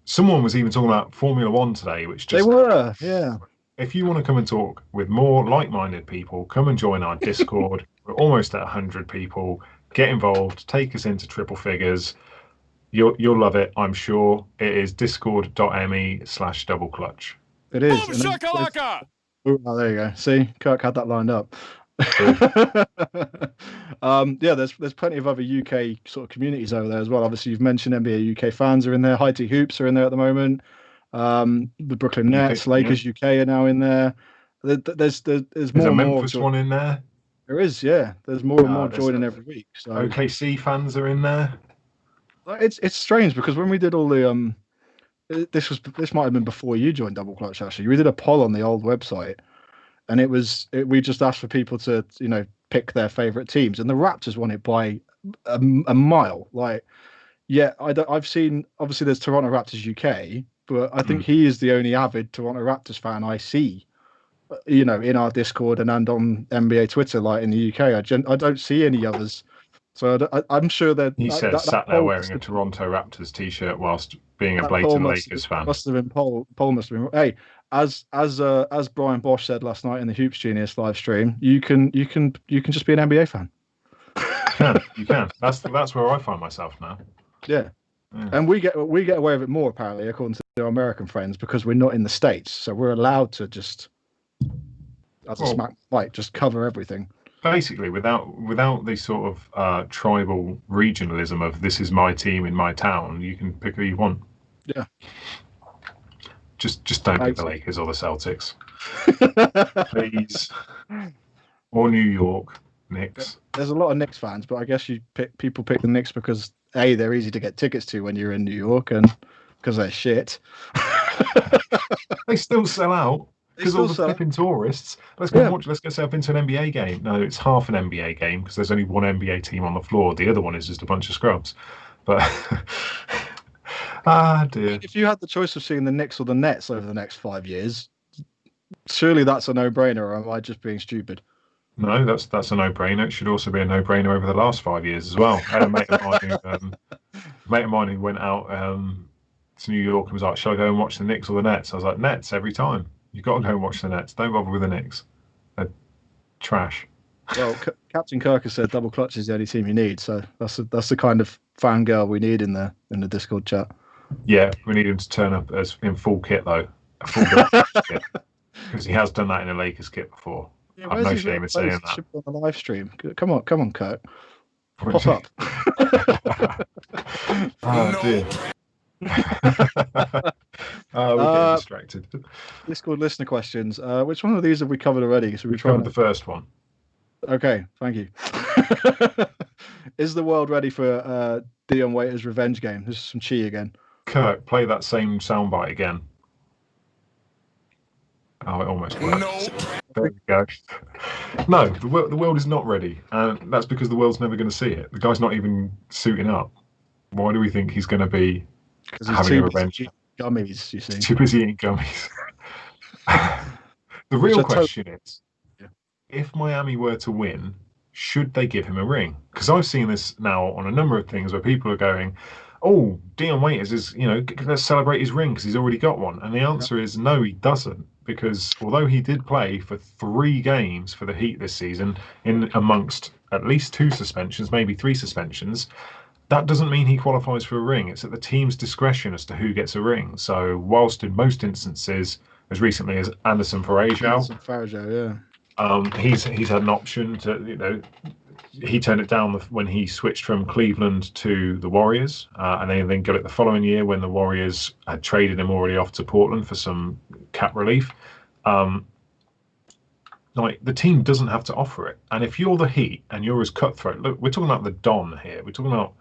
Someone was even talking about Formula One today, which just... They were, yeah. If you want to come and talk with more like-minded people, come and join our Discord. We're almost at 100 people. Get involved. Take us into triple figures. You'll love it, I'm sure. It is discord.me/doubleclutch. It is. Boom shakalaka! Oh, there you go. See, Kirk had that lined up. Yeah, there's plenty of other UK sort of communities over there as well. Obviously, you've mentioned NBA UK fans are in there. High Tea Hoops are in there at the moment. The Brooklyn Nets, Lakers UK are now in there. There's more a and more. Memphis one in there. There is, yeah. There's more and more joining every week. So OKC fans are in there. It's strange because when we did all the this might have been before you joined Double Clutch actually. We did a poll on the old website. And we just asked for people to, pick their favorite teams, and the Raptors won it by a mile. Like, yeah, I've seen obviously there's Toronto Raptors UK, but I think he is the only avid Toronto Raptors fan I see, in our Discord and on NBA Twitter, like in the UK. I don't see any others, so I'm sure that he sat there wearing a Toronto Raptors t-shirt whilst being a blatant Lakers fan. Must have been Paul must have been. Hey, as Brian Bosch said last night in the Hoops Genius live stream, you can just be an NBA fan. You can. That's where I find myself now. Yeah. And we get away with it more apparently, according to our American friends, because we're not in the States, so we're allowed to just just cover everything. Basically, without the sort of tribal regionalism of this is my team in my town, you can pick who you want. Yeah. Just don't pick the Lakers or the Celtics, please, or New York Knicks. There's a lot of Knicks fans, but I guess people pick the Knicks because A, they're easy to get tickets to when you're in New York, and because they're shit. They still sell out because all the flipping tourists. Let's go watch. Let's go set up into an NBA game. No, it's half an NBA game because there's only one NBA team on the floor. The other one is just a bunch of scrubs. But dear. If you had the choice of seeing the Knicks or the Nets over the next 5 years, surely that's a no-brainer, or am I just being stupid? No, that's a no-brainer. It should also be a no-brainer over the last 5 years as well. I had a mate of mine who went out to New York and was like, "Shall I go and watch the Knicks or the Nets?" I was like, "Nets every time. You've got to go and watch the Nets. Don't bother with the Knicks. They're trash." Well, Captain Kirk has said Double Clutch is the only team you need, so that's the kind of fangirl we need in the Discord chat. Yeah, we need him to turn up as in full kit though, a full kit, because he has done that in a Lakers kit before. Yeah, I've no shame in saying that. On the live stream, come on, Kirk, pop up. Oh dear. We're getting distracted. Discord listener questions. Which one of these have we covered already? So we covered the first one. Okay, thank you. Is the world ready for Dion Waiters' revenge game? This is some Chi again. Kirk, play that same soundbite again. Oh, it almost worked. No. There we go. No, the world is not ready, and that's because the world's never going to see it. The guy's not even suiting up. Why do we think he's going to be Because he's having a too revenge? busy eating gummies, you see. Too busy eating gummies. The real question is, Yeah. if Miami were to win, should they give him a ring? Because I've seen this now on a number of things where people are going, "Oh, Dion Waiters is, let's celebrate his ring because he's already got one." And the answer is no, he doesn't. Because although he did play for 3 games for the Heat this season, in amongst at least 2 suspensions, maybe 3 suspensions, that doesn't mean he qualifies for a ring. It's at the team's discretion as to who gets a ring. So whilst in most instances, as recently as Anderson Varejao, he's had an option to, he turned it down when he switched from Cleveland to the Warriors, and then got it the following year when the Warriors had traded him already off to Portland for some cap relief. Like, the team doesn't have to offer it. And if you're the Heat and you're as cutthroat, look, we're talking about the Don here. We're talking about,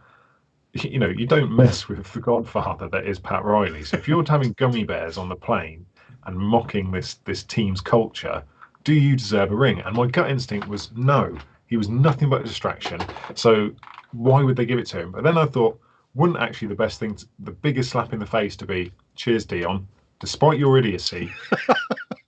you don't mess with the godfather that is Pat Riley. So if you're having gummy bears on the plane and mocking this team's culture, do you deserve a ring? And my gut instinct was no. He was nothing but a distraction. So why would they give it to him? But then I thought, wouldn't actually the best thing, the biggest slap in the face to be, cheers, Dion, despite your idiocy,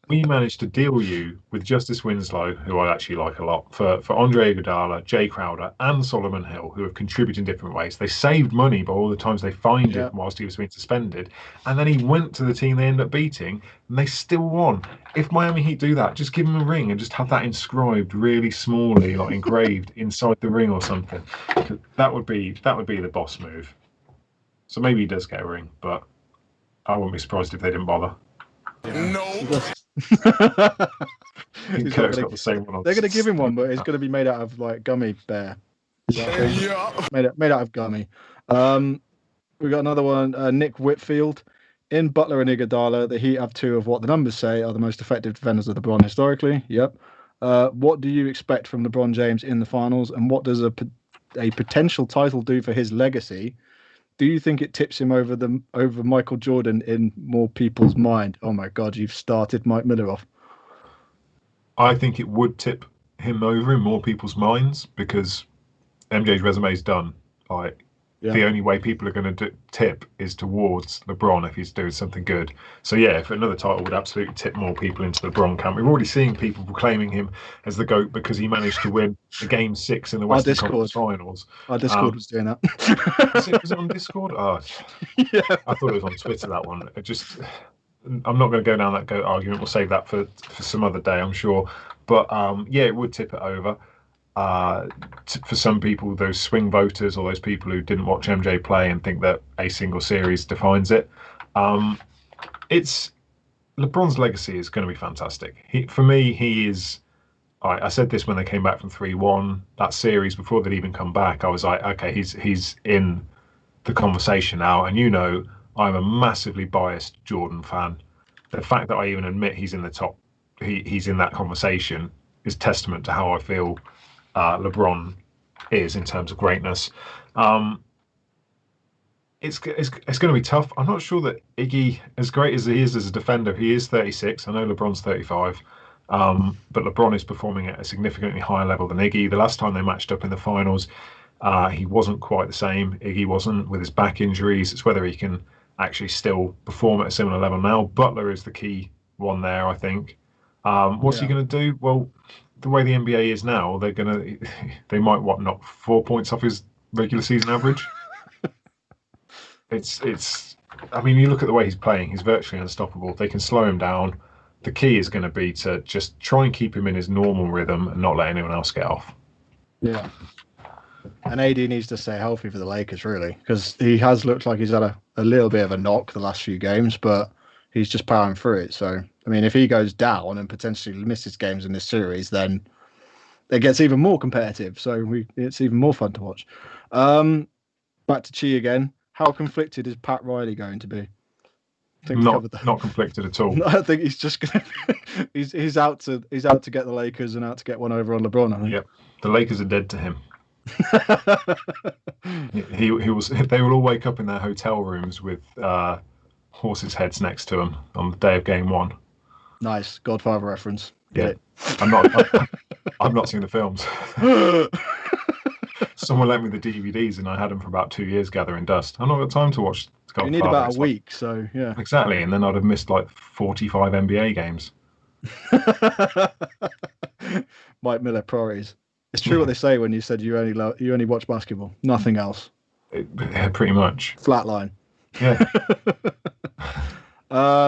we managed to deal you with Justice Winslow, who I actually like a lot, for Andre Iguodala, Jay Crowder, and Solomon Hill, who have contributed in different ways. They saved money by all the times they fined him whilst he was being suspended. And then he went to the team they ended up beating, and they still won. If Miami Heat do that, just give him a ring and just have that inscribed really smallly, like engraved inside the ring or something. That would be the boss move. So maybe he does get a ring, but I wouldn't be surprised if they didn't bother. No. Kirk's got the same one on. They're going to give him one, but it's going to be made out of like gummy bear. Yeah. Made out of gummy. We got another one. Nick Whitfield. In Butler and Iguodala, the Heat have 2 of what the numbers say are the most effective defenders of LeBron historically. Yep. What do you expect from LeBron James in the finals, and what does a potential title do for his legacy? Do you think it tips him over Michael Jordan in more people's mind? Oh my God, you've started Mike Miller off. I think it would tip him over in more people's minds because MJ's resume is done. The only way people are going to tip is towards LeBron if he's doing something good. So yeah, if another title would absolutely tip more people into the LeBron camp. We've already seen people proclaiming him as the GOAT because he managed to win the Game 6 in the Western Conference Finals. Our Discord was doing that. Was it on Discord? Oh, yeah. I thought it was on Twitter, that one. I'm not going to go down that GOAT argument. We'll save that for some other day, I'm sure. But yeah, it would tip it over. For some people, those swing voters or those people who didn't watch MJ play and think that a single series defines it, it's LeBron's legacy is going to be fantastic. For me, he is. I said this when they came back from 3-1. That series before they'd even come back, I was like, okay, he's in the conversation now. And I'm a massively biased Jordan fan. The fact that I even admit he's in the top, he's in that conversation, is testament to how I feel LeBron is in terms of greatness. It's going to be tough. I'm not sure that Iggy, as great as he is as a defender, he is 36. I know LeBron's 35, but LeBron is performing at a significantly higher level than Iggy. The last time they matched up in the finals, he wasn't quite the same. Iggy wasn't, with his back injuries. It's whether he can actually still perform at a similar level now. Butler is the key one there, I think. What's he going to do? Well, the way the NBA is now, they might knock 4 points off his regular season average. I mean, you look at the way he's playing, he's virtually unstoppable. They can slow him down. The key is going to be to just try and keep him in his normal rhythm and not let anyone else get off. Yeah. And AD needs to stay healthy for the Lakers, really, because he has looked like he's had a little bit of a knock the last few games, but he's just powering through it. So, I mean, if he goes down and potentially misses games in this series, then it gets even more competitive. So it's even more fun to watch. Back to Chi again. How conflicted is Pat Riley going to be? Not conflicted at all. I think he's just going to. He's out to get the Lakers and out to get one over on LeBron. I think. Yep, the Lakers are dead to him. He was. They will all wake up in their hotel rooms with horses' heads next to them on the day of game one. Nice Godfather reference. Yeah, Get I'm not. I've not seen the films. it. Someone lent me the DVDs, and I had them for about 2 years gathering dust. I've not got time to watch You need Godfather. about a It's like- week, so yeah. exactly, and then I'd have missed like 45 NBA games. Mike Miller priorities. It's true what they say when you said you only watch basketball, nothing else. Yeah, pretty much. Flatline. Yeah.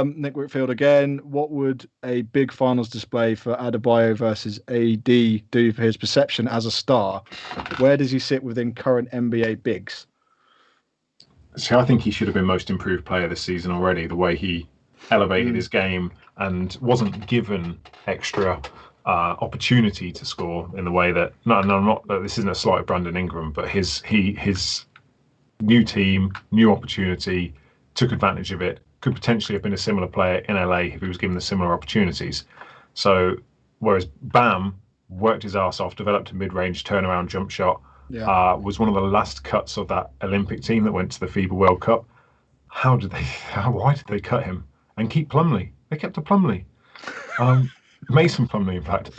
Nick Whitfield again. What would a big finals display for Adebayo versus AD do for his perception as a star? Where does he sit within current NBA bigs? See, I think he should have been most improved player this season already. The way he elevated his game and wasn't given extra opportunity to score in the way that this isn't a slight of Brandon Ingram, but his new team, new opportunity, took advantage of it. Could potentially have been a similar player in LA if he was given the similar opportunities. So whereas Bam worked his ass off, developed a mid-range turnaround jump shot, was one of the last cuts of that Olympic team that went to the FIBA World Cup. Why did they cut him and keep Plumlee? They kept a Plumlee. Mason Plumlee, in fact,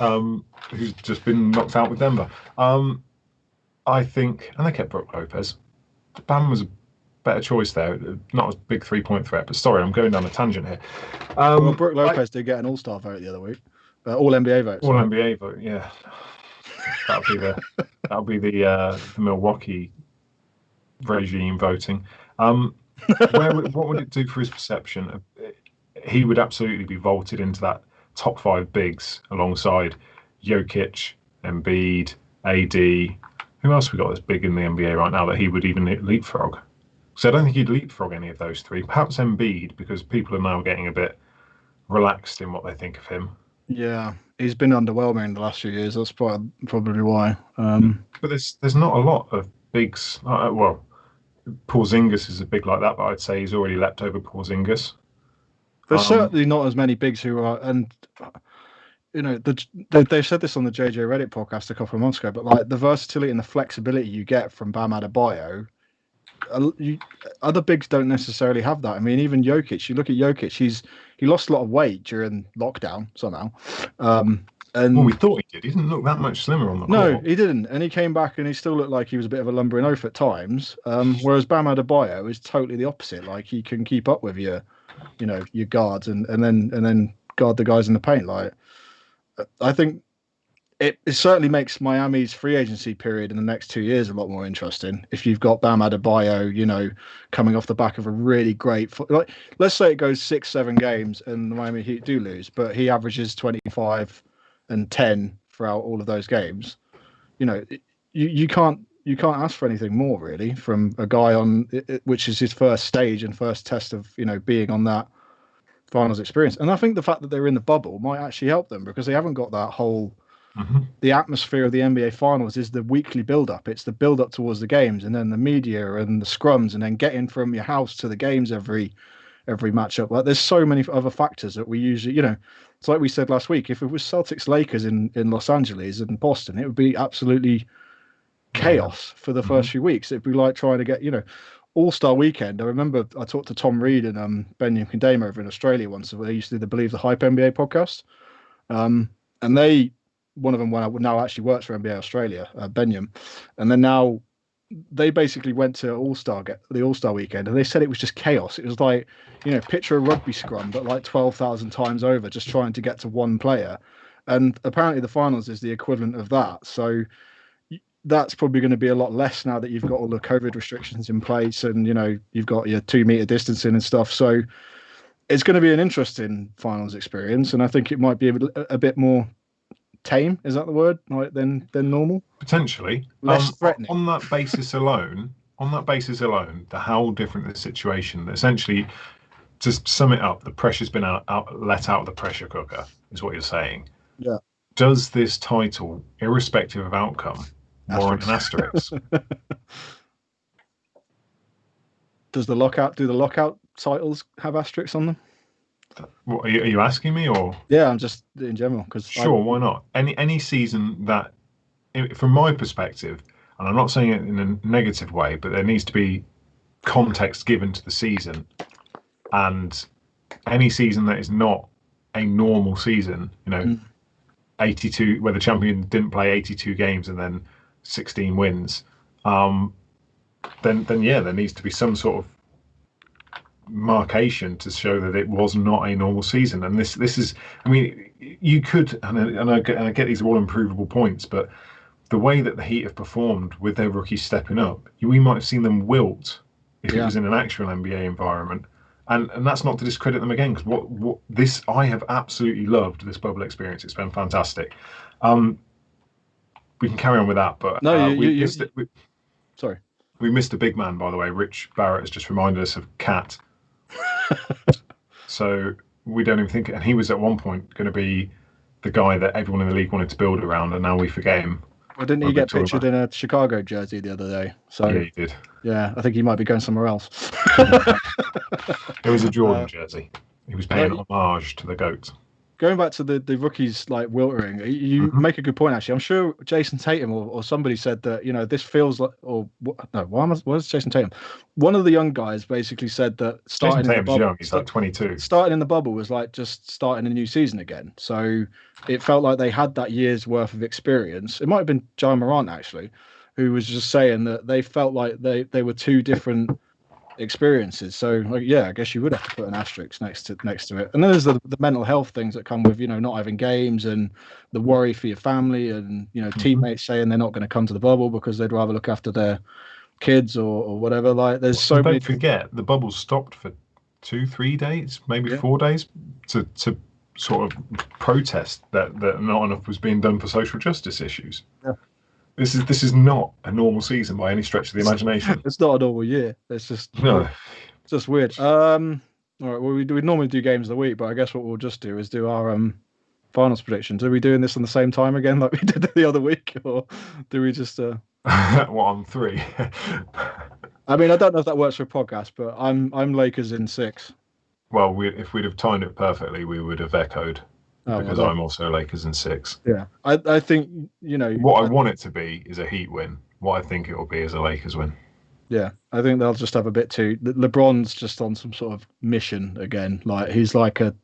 who's just been knocked out with Denver. I think, and they kept Brook Lopez. Bam was a better choice there. Not a big 3-point threat, but sorry, I'm going down a tangent here. Well, Brook Lopez did get an All-Star vote the other week. All NBA vote. All NBA vote, yeah. That'll be the Milwaukee regime voting. What would it do for his perception? He would absolutely be vaulted into that top 5 bigs alongside Jokic, Embiid, AD. Who else we got that's big in the NBA right now that he would even leapfrog? So I don't think he'd leapfrog any of those three. Perhaps Embiid, because people are now getting a bit relaxed in what they think of him. Yeah, he's been underwhelming the last few years. That's probably why. But there's not a lot of bigs. Well, Porzingis is a big like that, but I'd say he's already leapt over Porzingis. There's certainly not as many bigs who are, and you know, they've said this on the JJ Reddit podcast a couple of months ago. But like the versatility and the flexibility you get from Bam Adebayo, other bigs don't necessarily have that. I mean, even Jokic. You look at Jokic; he lost a lot of weight during lockdown somehow. And we thought he did. He didn't look that much slimmer on the no, court. he didn't, and he came back and he still looked like he was a bit of a lumbering oaf at times. Whereas Bam Adebayo is totally the opposite. Like he can keep up with your guards and then guard the guys in the paint. Like I think it certainly makes Miami's free agency period in the next 2 years a lot more interesting. If you've got Bam Adebayo, coming off the back of a really great, like let's say it goes 6-7 games and the Miami Heat do lose, but he averages 25 and 10 throughout all of those games. You can't ask for anything more really from a guy on which is his first stage and first test of being on that finals experience. And I think the fact that they're in the bubble might actually help them because they haven't got that whole the atmosphere of the NBA finals is the weekly build-up. It's the build-up towards the games and then the media and the scrums and then getting from your house to the games every matchup. Like there's so many other factors that we usually, it's like we said last week, if it was Celtics Lakers in Los Angeles and Boston, it would be absolutely chaos for the first few weeks. It'd be like trying to get, All-Star weekend. I remember I talked to Tom Reed and Benyon Kandema over in Australia once. They used to do the Believe the Hype NBA podcast. And one of them now actually works for NBA Australia, Benyon. And then now they basically went to the All-Star weekend and they said it was just chaos. It was like, picture a rugby scrum, but like 12,000 times over, just trying to get to one player. And apparently the finals is the equivalent of that. So that's probably going to be a lot less now that you've got all the COVID restrictions in place and, you've got your 2 meter distancing and stuff. So it's going to be an interesting finals experience. And I think it might be a bit more tame. Is that the word? Like than normal? Potentially. Less threatening. On that basis alone, how different the situation, essentially, to sum it up, the pressure's been let out of the pressure cooker, is what you're saying. Yeah. Does this title, irrespective of outcome, warrant an asterisk? Do the lockout titles have asterisks on them? What, are you asking me, or? Yeah, I'm just in general. Sure, why not? Any season that, from my perspective, and I'm not saying it in a negative way, but there needs to be context given to the season. And any season that is not a normal season, 82, where the champion didn't play 82 games and then 16 wins, then there needs to be some sort of markation to show that it was not a normal season. And this is, I mean, you could, and I get these are all improvable points, but the way that the Heat have performed with their rookies stepping up, we might have seen them wilt if it was in an actual NBA environment. And that's not to discredit them again, because I have absolutely loved this bubble experience. It's been fantastic. We can carry on with that, but sorry. We missed a big man, by the way. Rich Barrett has just reminded us of Cat. So we don't even think, and he was at one point going to be the guy that everyone in the league wanted to build around, and now we forget him. Well, didn't he get pictured in a Chicago jersey the other day? So yeah, he did. Yeah, I think he might be going somewhere else. It was a Jordan jersey. He was paying homage to the GOAT. Going back to the rookies like wiltering, you make a good point actually. I'm sure Jason Tatum or somebody said that this feels like was Jason Tatum? One of the young guys basically said that starting Jason in the Tatum's bubble, young. He's like 22. Starting in the bubble was like just starting a new season again. So it felt like they had that year's worth of experience. It might have been John Morant actually, who was just saying that they felt like they were two different experiences. So I guess you would have to put an asterisk next to it. And then there's the mental health things that come with not having games and the worry for your family and teammates saying they're not going to come to the bubble because they'd rather look after their kids or whatever. Like there's so many. Don't forget the bubble stopped for 2-3 days, maybe 4 days to sort of protest that not enough was being done for social justice issues. Yeah. This is not a normal season by any stretch of the imagination. It's not a normal year. It's just it's just weird. All right. Well, we normally do games of the week, but I guess what we'll just do is do our finals predictions. Are we doing this on the same time again, like we did the other week, or do we just? On 3. I mean, I don't know if that works for a podcast, but I'm Lakers in 6. Well, if we'd have timed it perfectly, we would have echoed. Because I'm also Lakers in 6. Yeah, I think what I want it to be is a Heat win. What I think it will be is a Lakers win. Yeah, I think they'll just have a bit too. LeBron's just on some sort of mission again. Like he's like a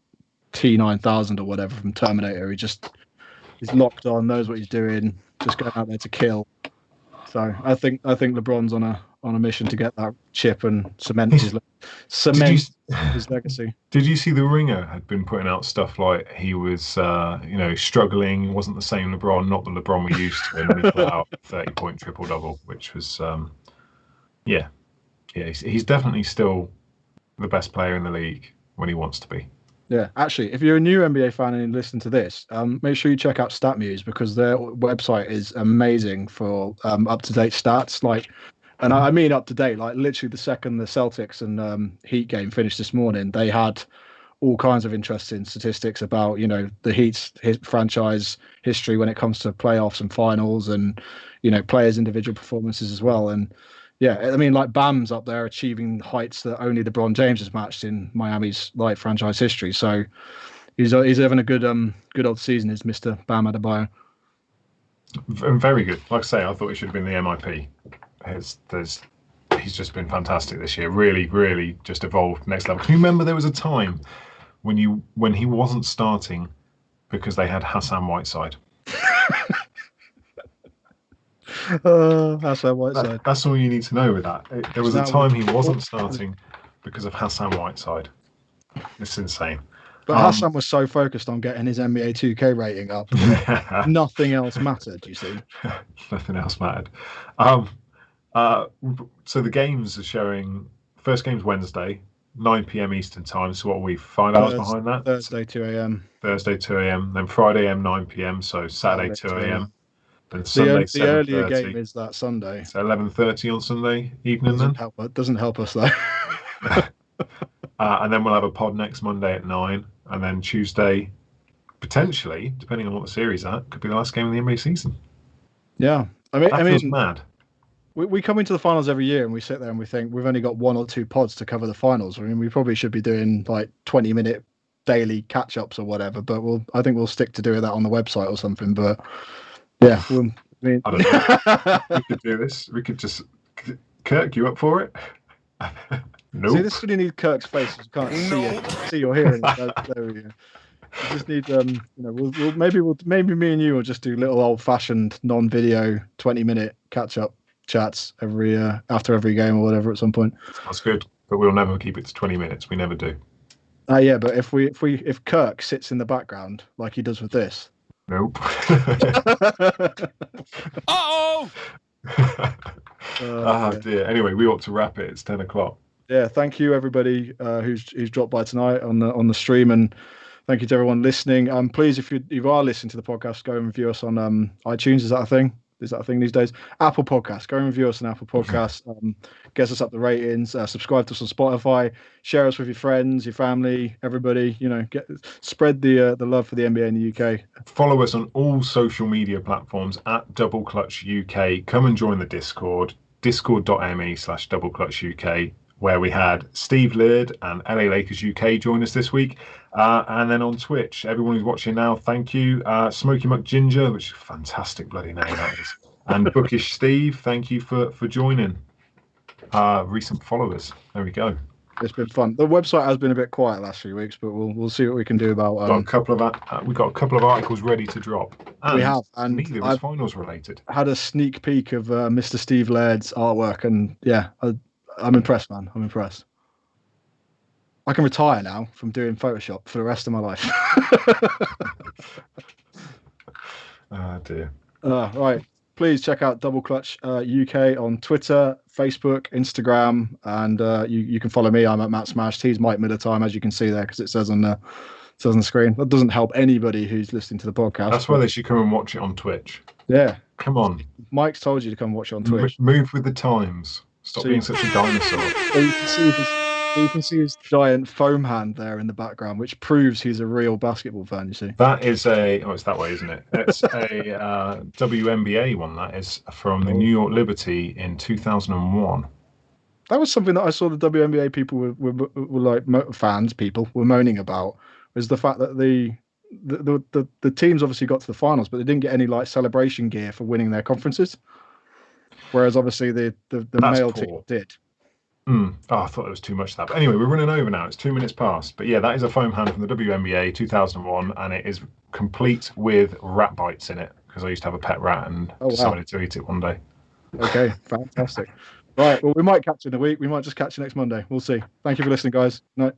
T-9000 or whatever from Terminator. He's locked on, knows what he's doing, just going out there to kill. So I think LeBron's on a mission to get that chip and cement his legacy. Did you see the Ringer had been putting out stuff like he was struggling, wasn't the same LeBron, not the LeBron we used to, and then he put out a 30-point triple-double, which was he's definitely still the best player in the league when he wants to be. Yeah, actually, if you're a new NBA fan and you listen to this, make sure you check out StatMuse because their website is amazing for up-to-date stats. And I mean up to date, like literally the second the Celtics and Heat game finished this morning, they had all kinds of interesting statistics about, the Heat's franchise history when it comes to playoffs and finals and, players' individual performances as well. And yeah, I mean, like Bam's up there achieving heights that only LeBron James has matched in Miami's franchise history. So he's having a good old season, is Mr. Bam Adebayo. Very good. Like I say, I thought he should have been the MIP. He's just been fantastic this year. Really, really just evolved next level. Can you remember there was a time when he wasn't starting because they had Hassan Whiteside? Hassan Whiteside. That's all you need to know with that. There was a time he wasn't starting because of Hassan Whiteside. It's insane. But Hassan was so focused on getting his NBA 2K rating up, nothing else mattered. You see, nothing else mattered. So the games are showing. First game's Wednesday, 9 p.m. Eastern time. So what are we? 5 hours behind that. Thursday 2 a.m. Thursday 2 a.m. Then Friday 9 p.m. So Saturday 2 a.m. Then Sunday the earlier game is that Sunday. So 11:30 on Sunday evening. Doesn't help us though. And then we'll have a pod next Monday at 9, and then Tuesday, potentially, depending on what the series are, could be the last game of the NBA season. Yeah, I mean, mad. We come into the finals every year and we sit there and we think we've only got 1 or 2 pods to cover the finals. I mean, we probably should be doing like 20-minute daily catch-ups or whatever, but I think we'll stick to doing that on the website or something. But yeah, I mean, I don't know. We could do this. We could just... Kirk, you up for it? Nope. See, this is when you need Kirk's face. You can't see or hear it. There we go. We just need, maybe me and you will just do little old-fashioned non-video 20-minute catch-up chats after every game or whatever at some point. That's good, but we'll never keep it to 20 minutes. We never do. Yeah, but if Kirk sits in the background like he does with this. Nope. Uh-oh! Dear. Anyway, we ought to wrap it. It's 10 o'clock. Yeah, thank you everybody who's dropped by tonight on the stream, and thank you to everyone listening. Please, if you are listening to the podcast, go and review us on iTunes. Is that a thing? Is that a thing these days? Apple Podcasts. Go and review us on Apple Podcasts. Gets us up the ratings. Subscribe to us on Spotify. Share us with your friends, your family, everybody. Spread the love for the NBA in the UK. Follow us on all social media platforms at Double Clutch UK. Come and join the Discord. Discord.me/DoubleClutchUK, where we had Steve Laird and LA Lakers UK join us this week. And then on Twitch, everyone who's watching now, thank you. Smoky Muck Ginger, which is a fantastic bloody name that is. And Bookish Steve, thank you for joining. Recent followers. There we go. It's been fun. The website has been a bit quiet last few weeks, but we'll see what we can do about. We've got a couple of articles ready to drop. And we have, and neither was finals related. Had a sneak peek of Mr. Steve Laird's artwork, and yeah, I'm impressed, man. I'm impressed. I can retire now from doing Photoshop for the rest of my life. Oh dear. Right. Please check out Double Clutch UK on Twitter, Facebook, Instagram, and you can follow me. I'm at Matt Smashed. He's Mike Miller Time, as you can see there, because it says on the screen. That doesn't help anybody who's listening to the podcast. That's why they should come and watch it on Twitch. Yeah. Come on. Mike's told you to come watch it on Twitch. Move with the times. Stop being such a dinosaur. So you can see his giant foam hand there in the background, which proves he's a real basketball fan, you see. That is it's that way, isn't it? It's a WNBA one, that is, from the New York Liberty in 2001. That was something that I saw the WNBA people were like fans, people were moaning about, was the fact that the teams obviously got to the finals, but they didn't get any like celebration gear for winning their conferences. Whereas obviously the male team did. I thought it was too much of that. But anyway, we're running over now. It's 2 minutes past. But yeah, that is a foam hand from the WNBA 2001, and it is complete with rat bites in it, because I used to have a pet rat and decided to eat it one day. Okay, fantastic. Right, well, we might catch you in a week. We might just catch you next Monday. We'll see. Thank you for listening, guys. Night.